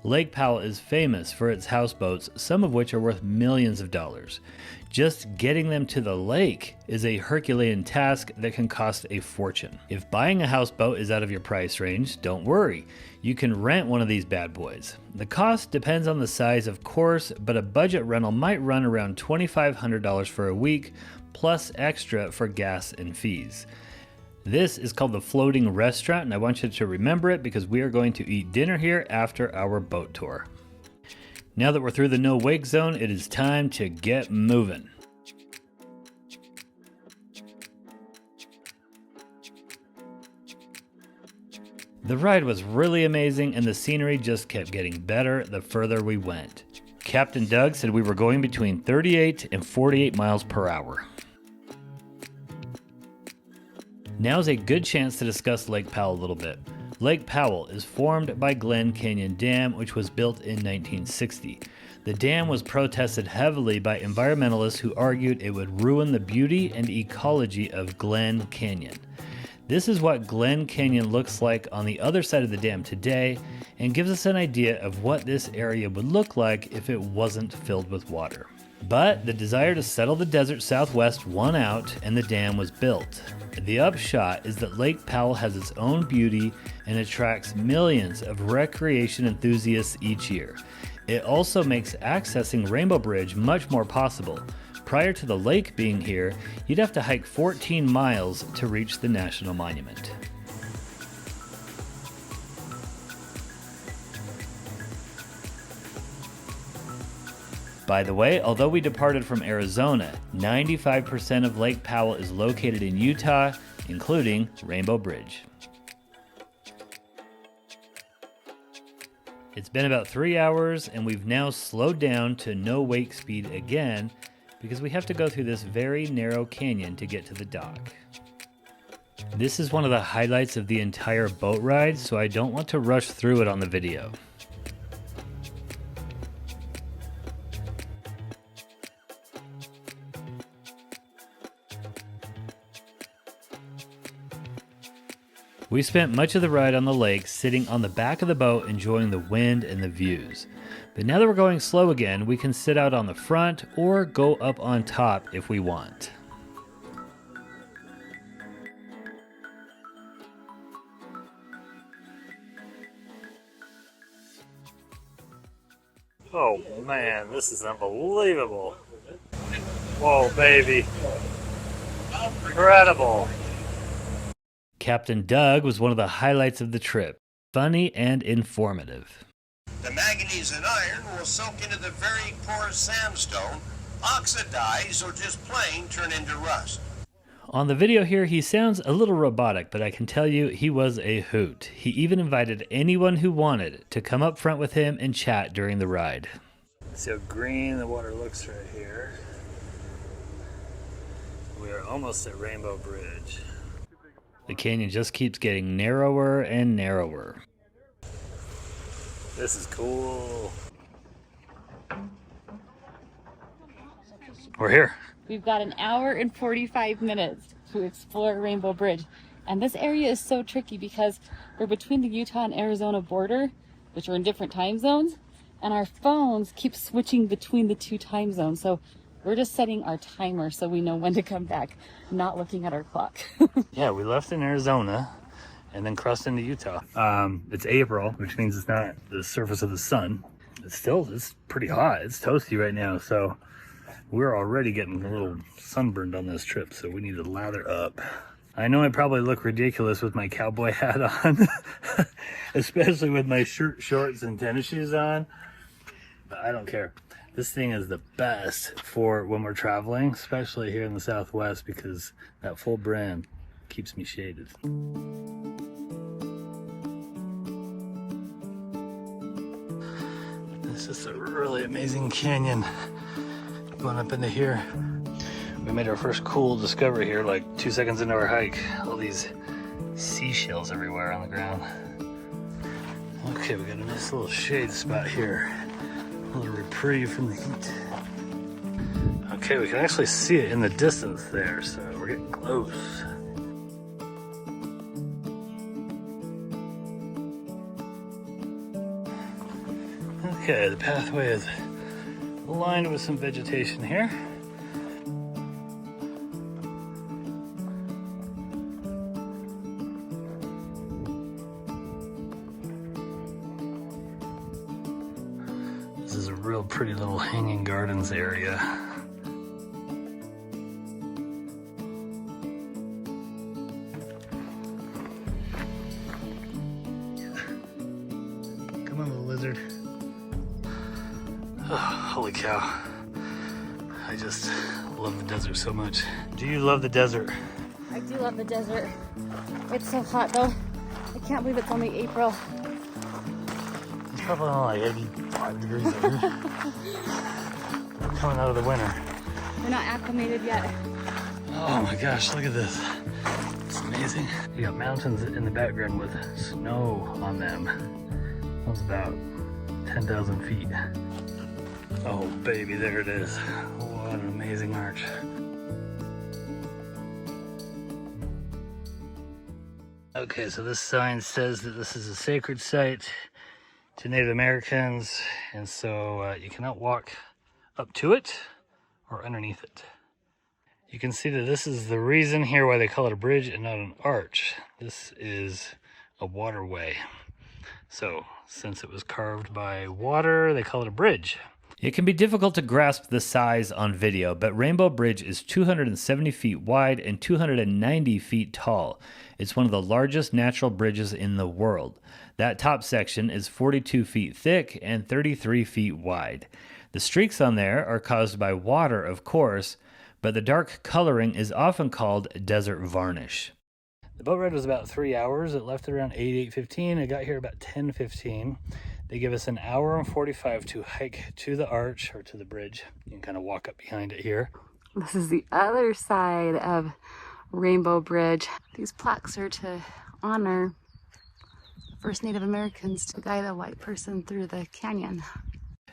Lake Powell is famous for its houseboats, some of which are worth millions of dollars. Just getting them to the lake is a Herculean task that can cost a fortune. If buying a houseboat is out of your price range, don't worry. You can rent one of these bad boys. The cost depends on the size, of course, but a budget rental might run around $2,500 for a week, plus extra for gas and fees. This is called the Floating Restaurant, and I want you to remember it because we are going to eat dinner here after our boat tour. Now that we're through the no wake zone, it is time to get moving. The ride was really amazing and the scenery just kept getting better the further we went. Captain Doug said we were going between 38 and 48 miles per hour. Now's a good chance to discuss Lake Powell a little bit. Lake Powell is formed by Glen Canyon Dam, which was built in 1960. The dam was protested heavily by environmentalists who argued it would ruin the beauty and ecology of Glen Canyon. This is what Glen Canyon looks like on the other side of the dam today and gives us an idea of what this area would look like if it wasn't filled with water. But the desire to settle the desert southwest won out and the dam was built. The upshot is that Lake Powell has its own beauty and attracts millions of recreation enthusiasts each year. It also makes accessing Rainbow Bridge much more possible. Prior to the lake being here, you'd have to hike 14 miles to reach the National Monument. By the way, although we departed from Arizona, 95% of Lake Powell is located in Utah, including Rainbow Bridge. It's been about 3 hours and we've now slowed down to no wake speed again because we have to go through this very narrow canyon to get to the dock. This is one of the highlights of the entire boat ride, so I don't want to rush through it on the video. We spent much of the ride on the lake sitting on the back of the boat enjoying the wind and the views. But now that we're going slow again, we can sit out on the front or go up on top if we want. Oh man, this is unbelievable. Whoa, baby. Incredible. Captain Doug was one of the highlights of the trip. Funny and informative. The manganese and iron will soak into the very porous sandstone, oxidize, or just plain turn into rust. On the video here, he sounds a little robotic, but I can tell you he was a hoot. He even invited anyone who wanted to come up front with him and chat during the ride. See how green the water looks right here. We are almost at Rainbow Bridge. The canyon just keeps getting narrower and narrower. This is cool. We're here. We've got an hour and 45 minutes to explore Rainbow Bridge. And this area is so tricky because we're between the Utah and Arizona border, which are in different time zones, and our phones keep switching between the two time zones. So we're just setting our timer so we know when to come back, not looking at our clock. Yeah, we left in Arizona and then crossed into Utah. It's April, which means it's not the surface of the sun. It's pretty hot. It's toasty right now, so we're already getting a little sunburned on this trip, so we need to lather up. I know I probably look ridiculous with my cowboy hat on, especially with my shirt, shorts, and tennis shoes on, but I don't care. This thing is the best for when we're traveling, especially here in the Southwest, because that full brim keeps me shaded. This is a really amazing canyon going up into here. We made our first cool discovery here like 2 seconds into our hike. All these seashells everywhere on the ground. Okay, we got a nice little shade spot here. A little reprieve from the heat. Okay, we can actually see it in the distance there, so we're getting close. Okay, the pathway is lined with some vegetation here. This is a real pretty little hanging gardens area. Come on, little lizard. Oh, holy cow. I just love the desert so much. Do you love the desert? I do love the desert. It's so hot though. I can't believe it's only April. It's probably only like 85 degrees out here. We're coming out of the winter. We're not acclimated yet. Oh my gosh, look at this. It's amazing. You got mountains in the background with snow on them. That was about 10,000 feet. Oh baby, there it is. What an amazing arch. Okay, so this sign says that this is a sacred site to Native Americans, and so you cannot walk up to it or underneath it. You can see that this is the reason here why they call it a bridge and not an arch. This is a waterway. So since it was carved by water, they call it a bridge. It can be difficult to grasp the size on video, but Rainbow Bridge is 270 feet wide and 290 feet tall. It's one of the largest natural bridges in the world. That top section is 42 feet thick and 33 feet wide. The streaks on there are caused by water, of course, but the dark coloring is often called desert varnish. The boat ride was about 3 hours. It left at around 8:15. It got here about 10:15. They give us an hour and 45 to hike to the arch or to the bridge. You can kind of walk up behind it here. This is the other side of Rainbow Bridge. These plaques are to honor First Native Americans to guide a white person through the canyon.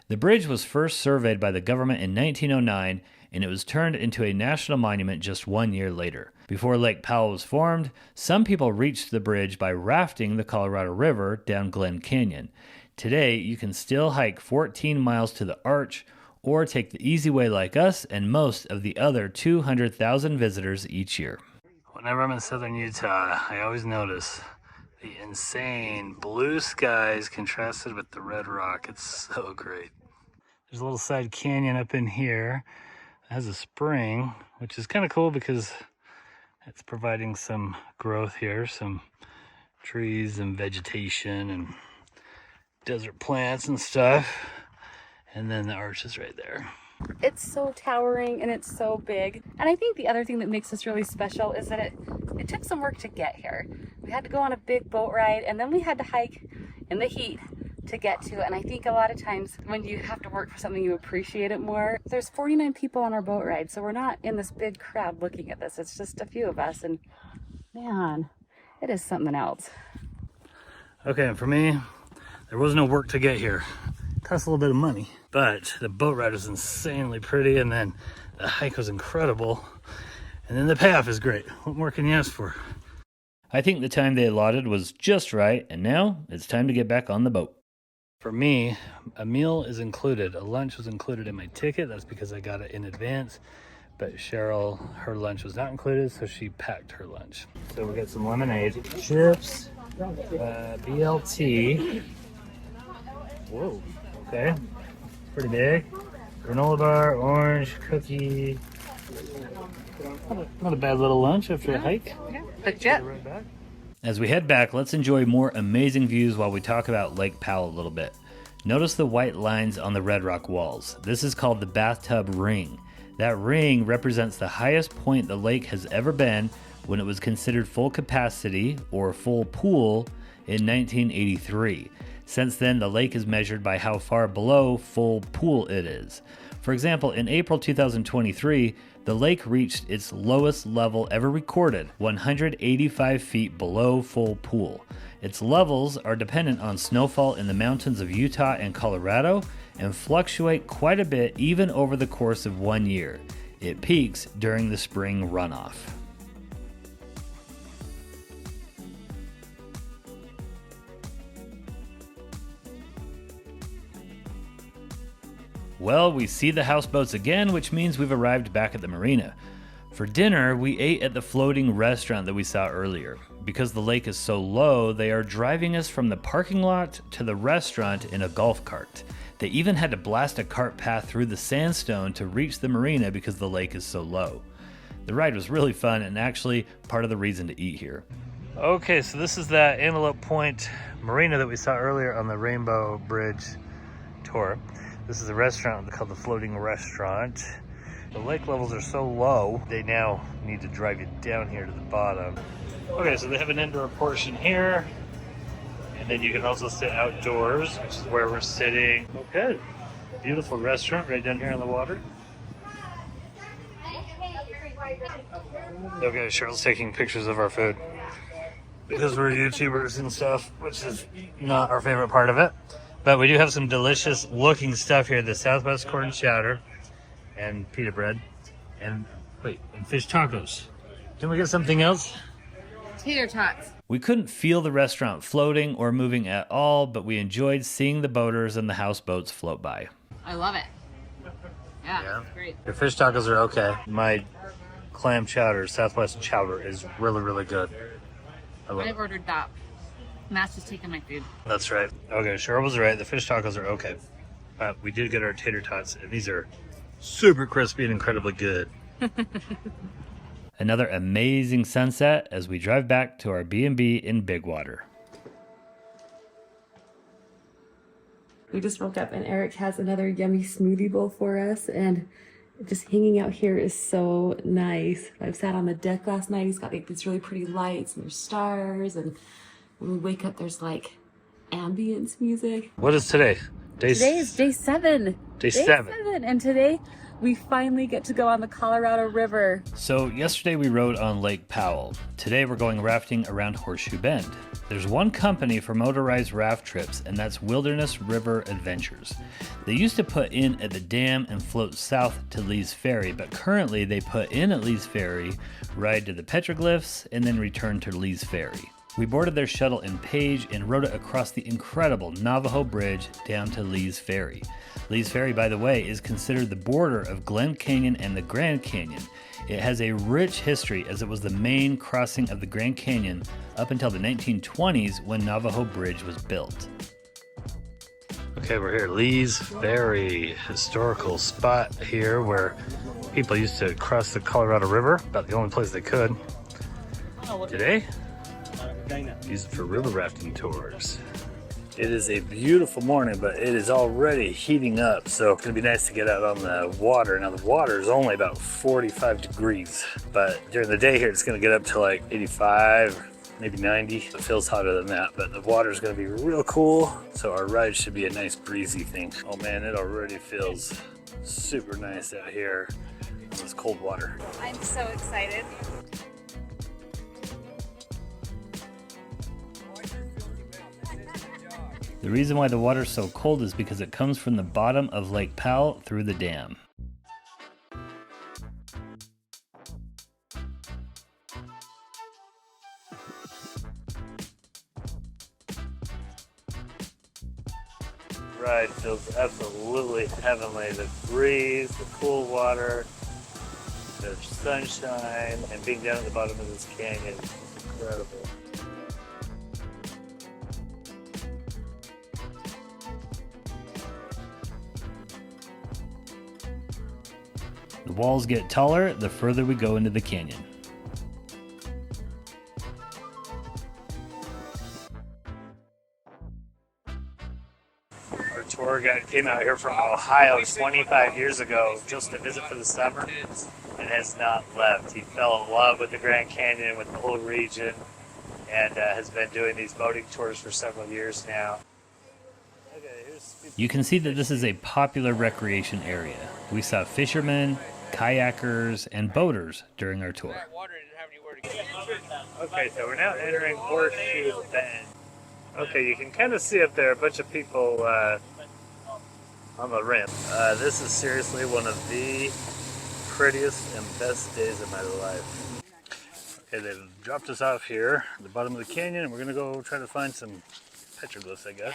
The bridge was first surveyed by the government in 1909, and it was turned into a national monument just 1 year later. Before Lake Powell was formed, some people reached the bridge by rafting the Colorado River down Glen Canyon. Today, you can still hike 14 miles to the arch or take the easy way like us and most of the other 200,000 visitors each year. Whenever I'm in southern Utah, I always notice the insane blue skies contrasted with the red rock. It's so great. There's a little side canyon up in here. It has a spring, which is kind of cool because it's providing some growth here, some trees and vegetation and desert plants and stuff. And then the arch is right there. It's so towering and it's so big. And I think the other thing that makes this really special is that it took some work to get here. We had to go on a big boat ride and then we had to hike in the heat to get to it. And I think a lot of times when you have to work for something, you appreciate it more. There's 49 people on our boat ride, so we're not in this big crowd looking at this. It's just a few of us, and man, it is something else. Okay, and for me, there was no work to get here. It cost a little bit of money, but the boat ride was insanely pretty, and then the hike was incredible, and then the payoff is great. What more can you ask for? I think the time they allotted was just right, and now it's time to get back on the boat. For me, a meal is included. A lunch was included in my ticket. That's because I got it in advance. But Cheryl, her lunch was not included, so she packed her lunch. So we got some lemonade, chips, BLT. Whoa, okay. It's pretty big. Granola bar, orange, cookie. Not a bad little lunch after a hike. Yeah, picked you up. Right back. As we head back, let's enjoy more amazing views while we talk about Lake Powell a little bit. Notice the white lines on the red rock walls. This is called the bathtub ring. That ring represents the highest point the lake has ever been when it was considered full capacity or full pool in 1983. Since then, the lake is measured by how far below full pool it is. For example, in April 2023, the lake reached its lowest level ever recorded, 185 feet below full pool. Its levels are dependent on snowfall in the mountains of Utah and Colorado and fluctuate quite a bit even over the course of 1 year. It peaks during the spring runoff. Well, we see the houseboats again, which means we've arrived back at the marina. For dinner, we ate at the floating restaurant that we saw earlier. Because the lake is so low, they are driving us from the parking lot to the restaurant in a golf cart. They even had to blast a cart path through the sandstone to reach the marina because the lake is so low. The ride was really fun and actually part of the reason to eat here. Okay, so this is that Antelope Point marina that we saw earlier on the Rainbow Bridge tour. This is a restaurant called the Floating Restaurant. The lake levels are so low, they now need to drive you down here to the bottom. Okay, so they have an indoor portion here, and then you can also sit outdoors, which is where we're sitting. Okay, beautiful restaurant right down here on the water. Okay, Cheryl's taking pictures of our food because we're YouTubers and stuff, which is not our favorite part of it. But we do have some delicious looking stuff here. The Southwest corn chowder and pita bread and fish tacos. Can we get something else? Tater tots. We couldn't feel the restaurant floating or moving at all, but we enjoyed seeing the boaters and the houseboats float by. I love it. Yeah. It's great. Your fish tacos are okay. My clam chowder, Southwest chowder, is really, really good. I love it. I've ordered that. Matt's just taking my food. That's right. Okay, Cheryl was right. The fish tacos are okay. We did get our tater tots, and these are super crispy and incredibly good. Another amazing sunset as we drive back to our B&B in Bigwater. We just woke up and Eric has another yummy smoothie bowl for us, and just hanging out here is so nice. I've sat on the deck last night. He's got like these really pretty lights and there's stars, and when we wake up there's like ambience music. What is today? Today is day 7. Day 7. And today we finally get to go on the Colorado River. So yesterday we rode on Lake Powell. Today we're going rafting around Horseshoe Bend. There's one company for motorized raft trips, and that's Wilderness River Adventures. They used to put in at the dam and float south to Lee's Ferry, but currently they put in at Lee's Ferry, ride to the petroglyphs, and then return to Lee's Ferry. We boarded their shuttle in Page and rode it across the incredible Navajo Bridge down to Lee's Ferry. Lee's Ferry, by the way, is considered the border of Glen Canyon and the Grand Canyon. It has a rich history as it was the main crossing of the Grand Canyon up until the 1920s when Navajo Bridge was built. Okay, we're here, Lee's Ferry, historical spot here where people used to cross the Colorado River, about the only place they could. Today, use it for river rafting tours. It is a beautiful morning, but it is already heating up, so it's gonna be nice to get out on the water. Now the water is only about 45 degrees, but during the day here it's gonna get up to like 85, maybe 90. It feels hotter than that, but the water is gonna be real cool, so our ride should be a nice breezy thing. Oh man, it already feels super nice out here in this cold water. I'm so excited. The reason why the water's so cold is because it comes from the bottom of Lake Powell through the dam. Ride feels absolutely heavenly. The breeze, the cool water, the sunshine, and being down at the bottom of this canyon is incredible. The walls get taller the further we go into the canyon. Our tour guide came out here from Ohio 25 years ago just to visit for the summer and has not left. He fell in love with the Grand Canyon, with the whole region, and has been doing these boating tours for several years now. You can see that this is a popular recreation area. We saw fishermen, kayakers, and boaters during our tour. Okay, so we're now entering Horseshoe Bend. Okay, you can kind of see up there a bunch of people on the rim. This is seriously one of the prettiest and best days of my life. Okay, they've dropped us off here at the bottom of the canyon, and we're gonna go try to find some petroglyphs, I guess.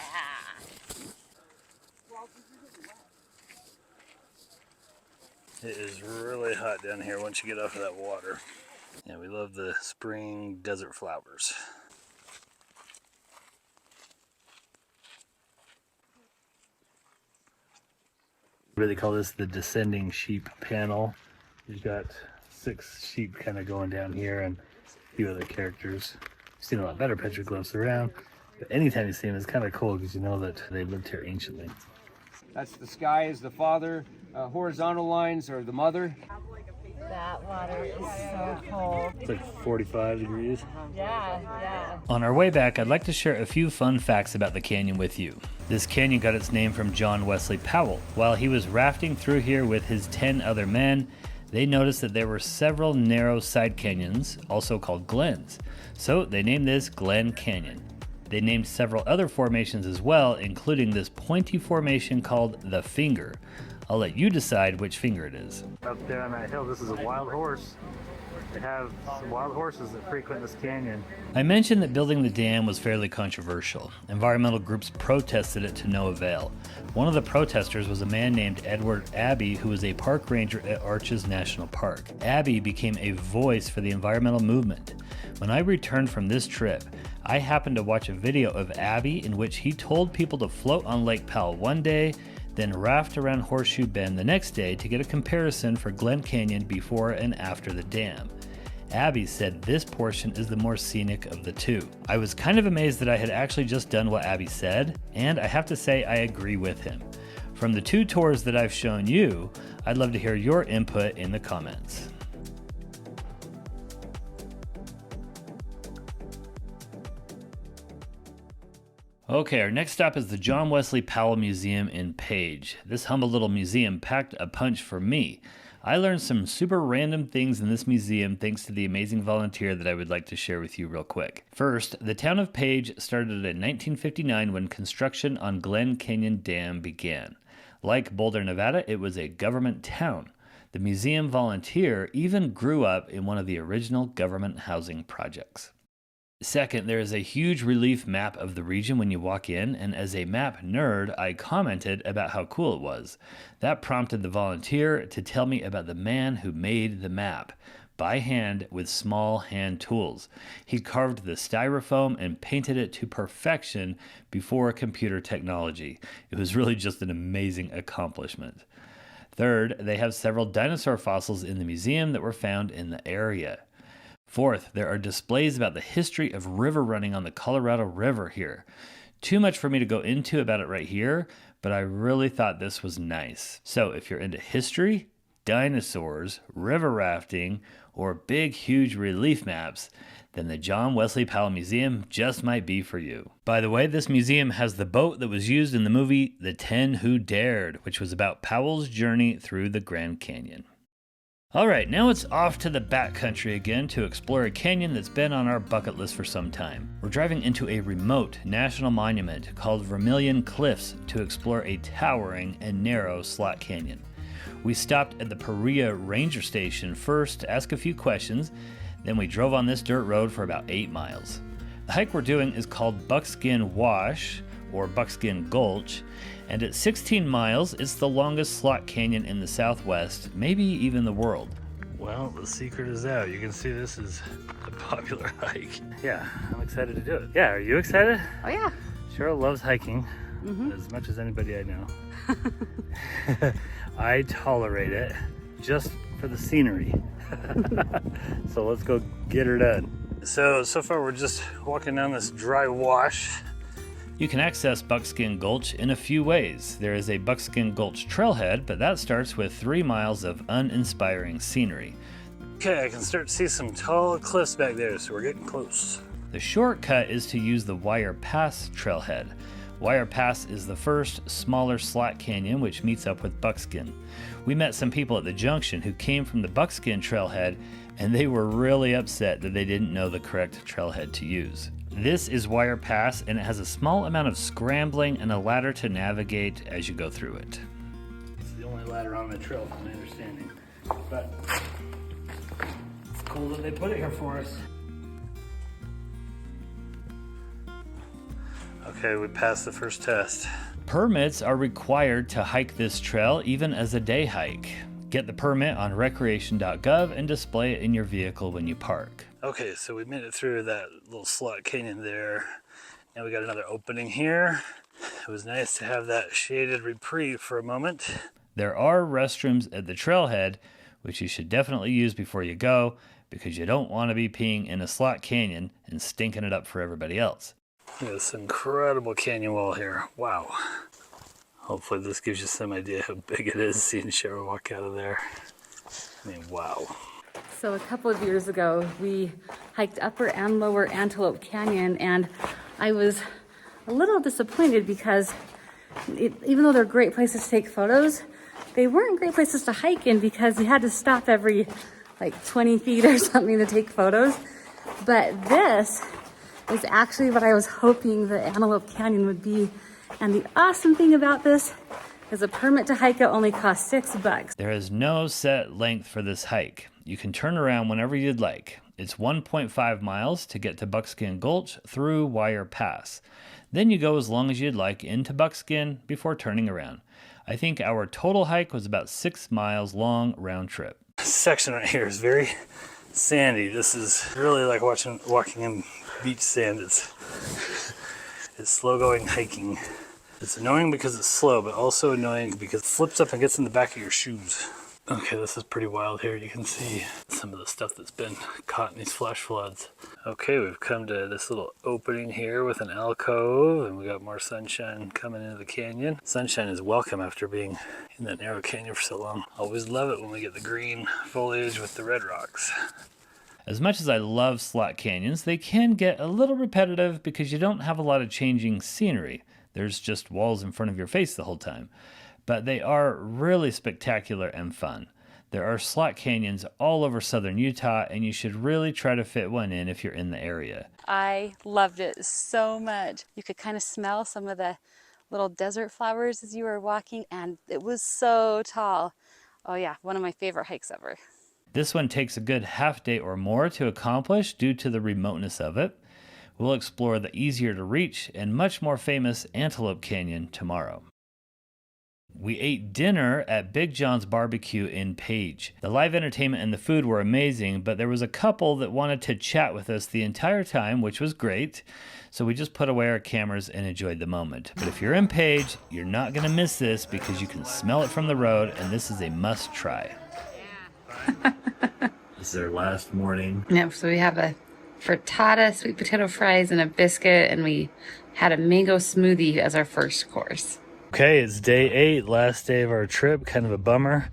It is really hot down here once you get off of that water. Yeah, we love the spring desert flowers. What do they call this? The descending sheep panel. You've got 6 sheep kind of going down here and a few other characters. You've seen a lot better petroglyphs around, but anytime you see them, it's kind of cool because you know that they lived here anciently. That's the sky is the father, horizontal lines are the mother. That water is so cold. It's like 45 degrees. Yeah. On our way back, I'd like to share a few fun facts about the canyon with you. This canyon got its name from John Wesley Powell. While he was rafting through here with his 10 other men, they noticed that there were several narrow side canyons, also called glens. So they named this Glen Canyon. They named several other formations as well, including this pointy formation called the Finger. I'll let you decide which finger it is. Up there on that hill, this is a wild horse. They have some wild horses that frequent this canyon. I mentioned that building the dam was fairly controversial. Environmental groups protested it to no avail. One of the protesters was a man named Edward Abbey, who was a park ranger at Arches National Park. Abbey became a voice for the environmental movement. When I returned from this trip, I happened to watch a video of Abbey in which he told people to float on Lake Powell one day, then raft around Horseshoe Bend the next day to get a comparison for Glen Canyon before and after the dam. Abbey said this portion is the more scenic of the two. I was kind of amazed that I had actually just done what Abbey said, and I have to say I agree with him. From the 2 tours that I've shown you, I'd love to hear your input in the comments. Okay, our next stop is the John Wesley Powell Museum in Page. This humble little museum packed a punch for me. I learned some super random things in this museum thanks to the amazing volunteer that I would like to share with you real quick. First, the town of Page started in 1959 when construction on Glen Canyon Dam began. Like Boulder, Nevada, it was a government town. The museum volunteer even grew up in one of the original government housing projects. Second, there is a huge relief map of the region when you walk in, and as a map nerd, I commented about how cool it was. That prompted the volunteer to tell me about the man who made the map, by hand with small hand tools. He carved the styrofoam and painted it to perfection before computer technology. It was really just an amazing accomplishment. Third, they have several dinosaur fossils in the museum that were found in the area. Fourth, there are displays about the history of river running on the Colorado River here. Too much for me to go into about it right here, but I really thought this was nice. So if you're into history, dinosaurs, river rafting, or big, huge relief maps, then the John Wesley Powell Museum just might be for you. By the way, this museum has the boat that was used in the movie The 10 Who Dared, which was about Powell's journey through the Grand Canyon. Alright, now it's off to the backcountry again to explore a canyon that's been on our bucket list for some time. We're driving into a remote national monument called Vermillion Cliffs to explore a towering and narrow slot canyon. We stopped at the Perea Ranger Station first to ask a few questions, then we drove on this dirt road for about 8 miles. The hike we're doing is called Buckskin Wash, or Buckskin Gulch, and at 16 miles, it's the longest slot canyon in the Southwest, maybe even the world. Well, the secret is out. You can see this is a popular hike. Yeah, I'm excited to do it. Yeah, are you excited? Oh yeah. Cheryl loves hiking as much as anybody I know. I tolerate it just for the scenery. So let's go get her done. So far we're just walking down this dry wash. You can access Buckskin Gulch in a few ways. There is a Buckskin Gulch trailhead, but that starts with 3 miles of uninspiring scenery. Okay, I can start to see some tall cliffs back there, so we're getting close. The shortcut is to use the Wire Pass trailhead. Wire Pass is the first, smaller slot canyon which meets up with Buckskin. We met some people at the junction who came from the Buckskin trailhead, and they were really upset that they didn't know the correct trailhead to use. This is Wire Pass, and it has a small amount of scrambling and a ladder to navigate as you go through it. It's the only ladder on the trail, from my understanding. But it's cool that they put it here for us. Okay, we passed the first test. Permits are required to hike this trail, even as a day hike. Get the permit on recreation.gov and display it in your vehicle when you park. Okay, so we made it through that little slot canyon there. Now we got another opening here. It was nice to have that shaded reprieve for a moment. There are restrooms at the trailhead, which you should definitely use before you go, because you don't want to be peeing in a slot canyon and stinking it up for everybody else. Look at this incredible canyon wall here. Wow. Hopefully this gives you some idea how big it is seeing Cheryl walk out of there. I mean, wow. So a couple of years ago, we hiked Upper and Lower Antelope Canyon, and I was a little disappointed because even though they're great places to take photos, they weren't great places to hike in because you had to stop every like 20 feet or something to take photos. But this is actually what I was hoping the Antelope Canyon would be. And the awesome thing about this is a permit to hike it only costs $6. There is no set length for this hike. You can turn around whenever you'd like. It's 1.5 miles to get to Buckskin Gulch through Wire Pass. Then you go as long as you'd like into Buckskin before turning around. I think our total hike was about 6 miles long round trip. This section right here is very sandy. This is really like walking in beach sand. It's slow going hiking. It's annoying because it's slow, but also annoying because it flips up and gets in the back of your shoes. Okay, this is pretty wild here. You can see some of the stuff that's been caught in these flash floods. Okay, we've come to this little opening here with an alcove, and we got more sunshine coming into the canyon. Sunshine is welcome after being in that narrow canyon for so long. Always love it when we get the green foliage with the red rocks. As much as I love slot canyons, they can get a little repetitive because you don't have a lot of changing scenery. There's just walls in front of your face the whole time. But they are really spectacular and fun. There are slot canyons all over southern Utah, and you should really try to fit one in if you're in the area. I loved it so much. You could kind of smell some of the little desert flowers as you were walking, and it was so tall. Oh yeah, one of my favorite hikes ever. This one takes a good half day or more to accomplish due to the remoteness of it. We'll explore the easier to reach and much more famous Antelope Canyon tomorrow. We ate dinner at Big John's Barbecue in Page. The live entertainment and the food were amazing, but there was a couple that wanted to chat with us the entire time, which was great. So we just put away our cameras and enjoyed the moment. But if you're in Page, you're not going to miss this because you can smell it from the road, and this is a must try. This is our last morning. Yep, so we have a frittata, sweet potato fries, and a biscuit, and we had a mango smoothie as our first course. Okay, it's day 8, last day of our trip. Kind of a bummer,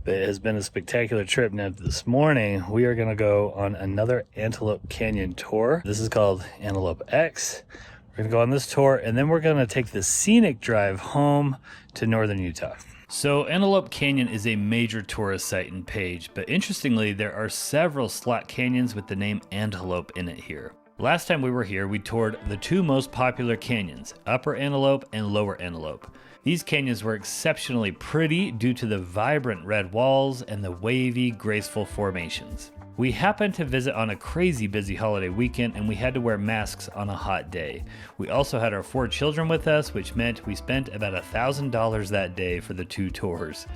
but it has been a spectacular trip. Now this morning, we are going to go on another Antelope Canyon tour. This is called Antelope X. We're going to go on this tour, and then we're going to take the scenic drive home to northern Utah. So Antelope Canyon is a major tourist site in Page, but interestingly, there are several slot canyons with the name Antelope in it here. Last time we were here, we toured the two most popular canyons, Upper Antelope and Lower Antelope. These canyons were exceptionally pretty due to the vibrant red walls and the wavy, graceful formations. We happened to visit on a crazy busy holiday weekend, and we had to wear masks on a hot day. We also had our 4 children with us, which meant we spent about $1,000 that day for the 2 tours.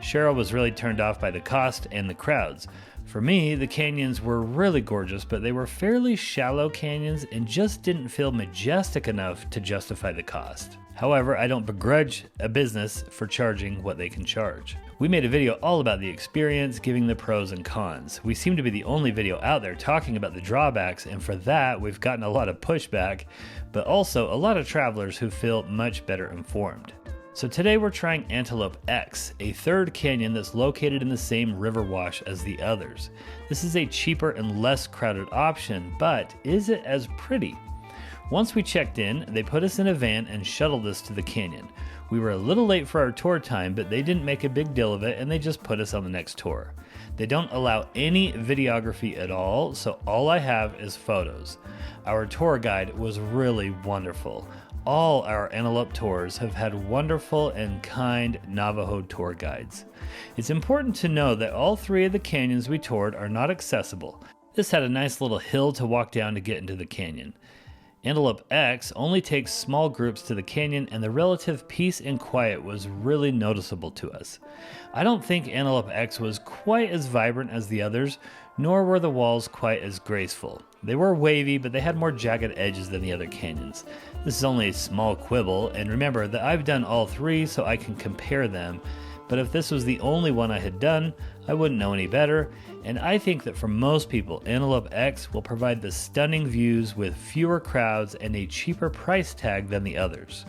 Cheryl was really turned off by the cost and the crowds. For me, the canyons were really gorgeous, but they were fairly shallow canyons and just didn't feel majestic enough to justify the cost. However, I don't begrudge a business for charging what they can charge. We made a video all about the experience, giving the pros and cons. We seem to be the only video out there talking about the drawbacks, and for that, we've gotten a lot of pushback, but also a lot of travelers who feel much better informed. So today we're trying Antelope X, a third canyon that's located in the same river wash as the others. This is a cheaper and less crowded option, but is it as pretty? Once we checked in, they put us in a van and shuttled us to the canyon. We were a little late for our tour time, but they didn't make a big deal of it and they just put us on the next tour. They don't allow any videography at all, so all I have is photos. Our tour guide was really wonderful. All our Antelope tours have had wonderful and kind Navajo tour guides. It's important to know that all 3 of the canyons we toured are not accessible. This had a nice little hill to walk down to get into the canyon. Antelope X only takes small groups to the canyon, and the relative peace and quiet was really noticeable to us. I don't think Antelope X was quite as vibrant as the others, nor were the walls quite as graceful. They were wavy, but they had more jagged edges than the other canyons. This is only a small quibble, and remember that I've done all three so I can compare them, but if this was the only one I had done, I wouldn't know any better, and I think that for most people, Antelope X will provide the stunning views with fewer crowds and a cheaper price tag than the others.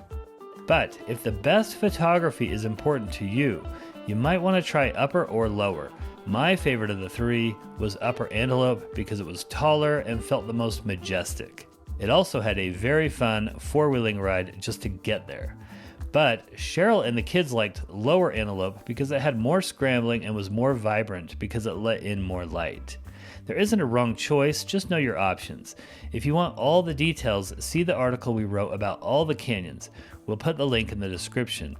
But if the best photography is important to you, you might want to try upper or lower. My favorite of the three was Upper Antelope because it was taller and felt the most majestic. It also had a very fun four-wheeling ride just to get there. But Cheryl and the kids liked Lower Antelope because it had more scrambling and was more vibrant because it let in more light. There isn't a wrong choice, just know your options. If you want all the details, see the article we wrote about all the canyons. We'll put the link in the description.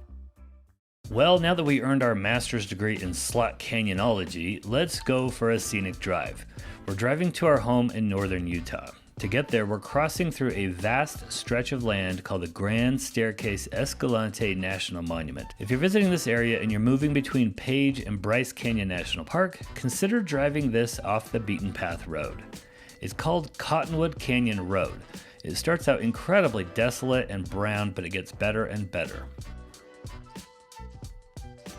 Well, now that we earned our master's degree in slot canyonology, let's go for a scenic drive. We're driving to our home in northern Utah. To get there, we're crossing through a vast stretch of land called the Grand Staircase Escalante National Monument. If you're visiting this area and you're moving between Page and Bryce Canyon National Park, consider driving this off the beaten path road. It's called Cottonwood Canyon Road. It starts out incredibly desolate and brown, but it gets better and better.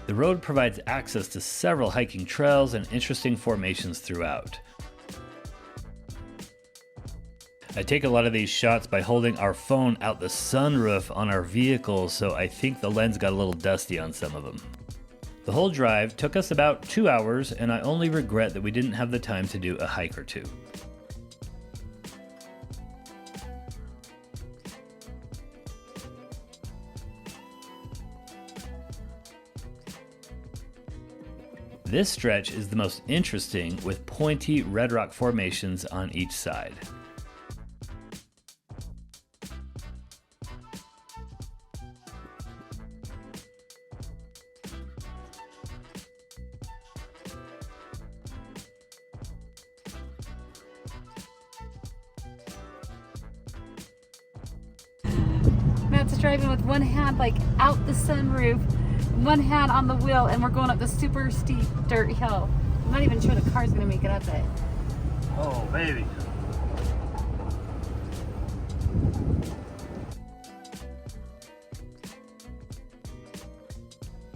The road provides access to several hiking trails and interesting formations throughout. I take a lot of these shots by holding our phone out the sunroof on our vehicle, so I think the lens got a little dusty on some of them. The whole drive took us about 2 hours, and I only regret that we didn't have the time to do a hike or two. This stretch is the most interesting, with pointy red rock formations on each side. Matt's driving with one hand like out the sunroof, one hand on the wheel, and we're going up this super steep dirt hill. I'm not even sure the car's gonna make it up it. Oh, baby.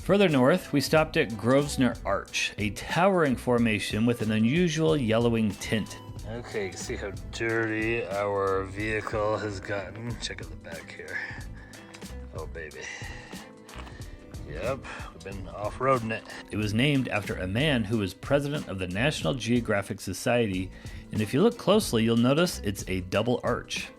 Further north, we stopped at Grosvenor Arch, a towering formation with an unusual yellowing tint. Okay, you can see how dirty our vehicle has gotten. Check out the back here. Oh, baby. Yep, we've been off-roading it. It was named after a man who was president of the National Geographic Society, and if you look closely, you'll notice it's a double arch.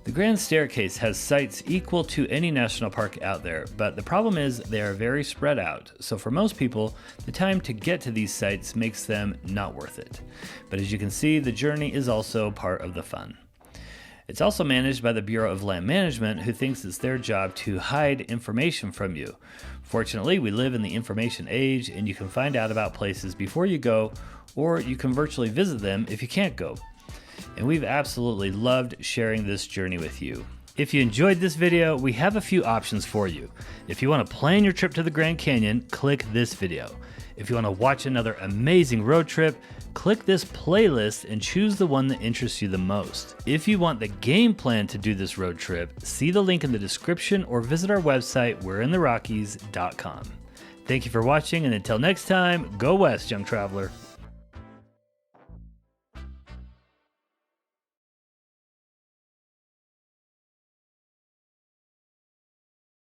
The Grand Staircase has sites equal to any national park out there, but the problem is they are very spread out, so for most people, the time to get to these sites makes them not worth it. But as you can see, the journey is also part of the fun. It's also managed by the Bureau of Land Management, who thinks it's their job to hide information from you. Fortunately, we live in the information age, and you can find out about places before you go, or you can virtually visit them if you can't go. And we've absolutely loved sharing this journey with you. If you enjoyed this video, we have a few options for you. If you want to plan your trip to the Grand Canyon, click this video. If you want to watch another amazing road trip, click this playlist and choose the one that interests you the most. If you want the game plan to do this road trip, see the link in the description or visit our website, we'reintherockies.com. Thank you for watching, and until next time, go west, young traveler.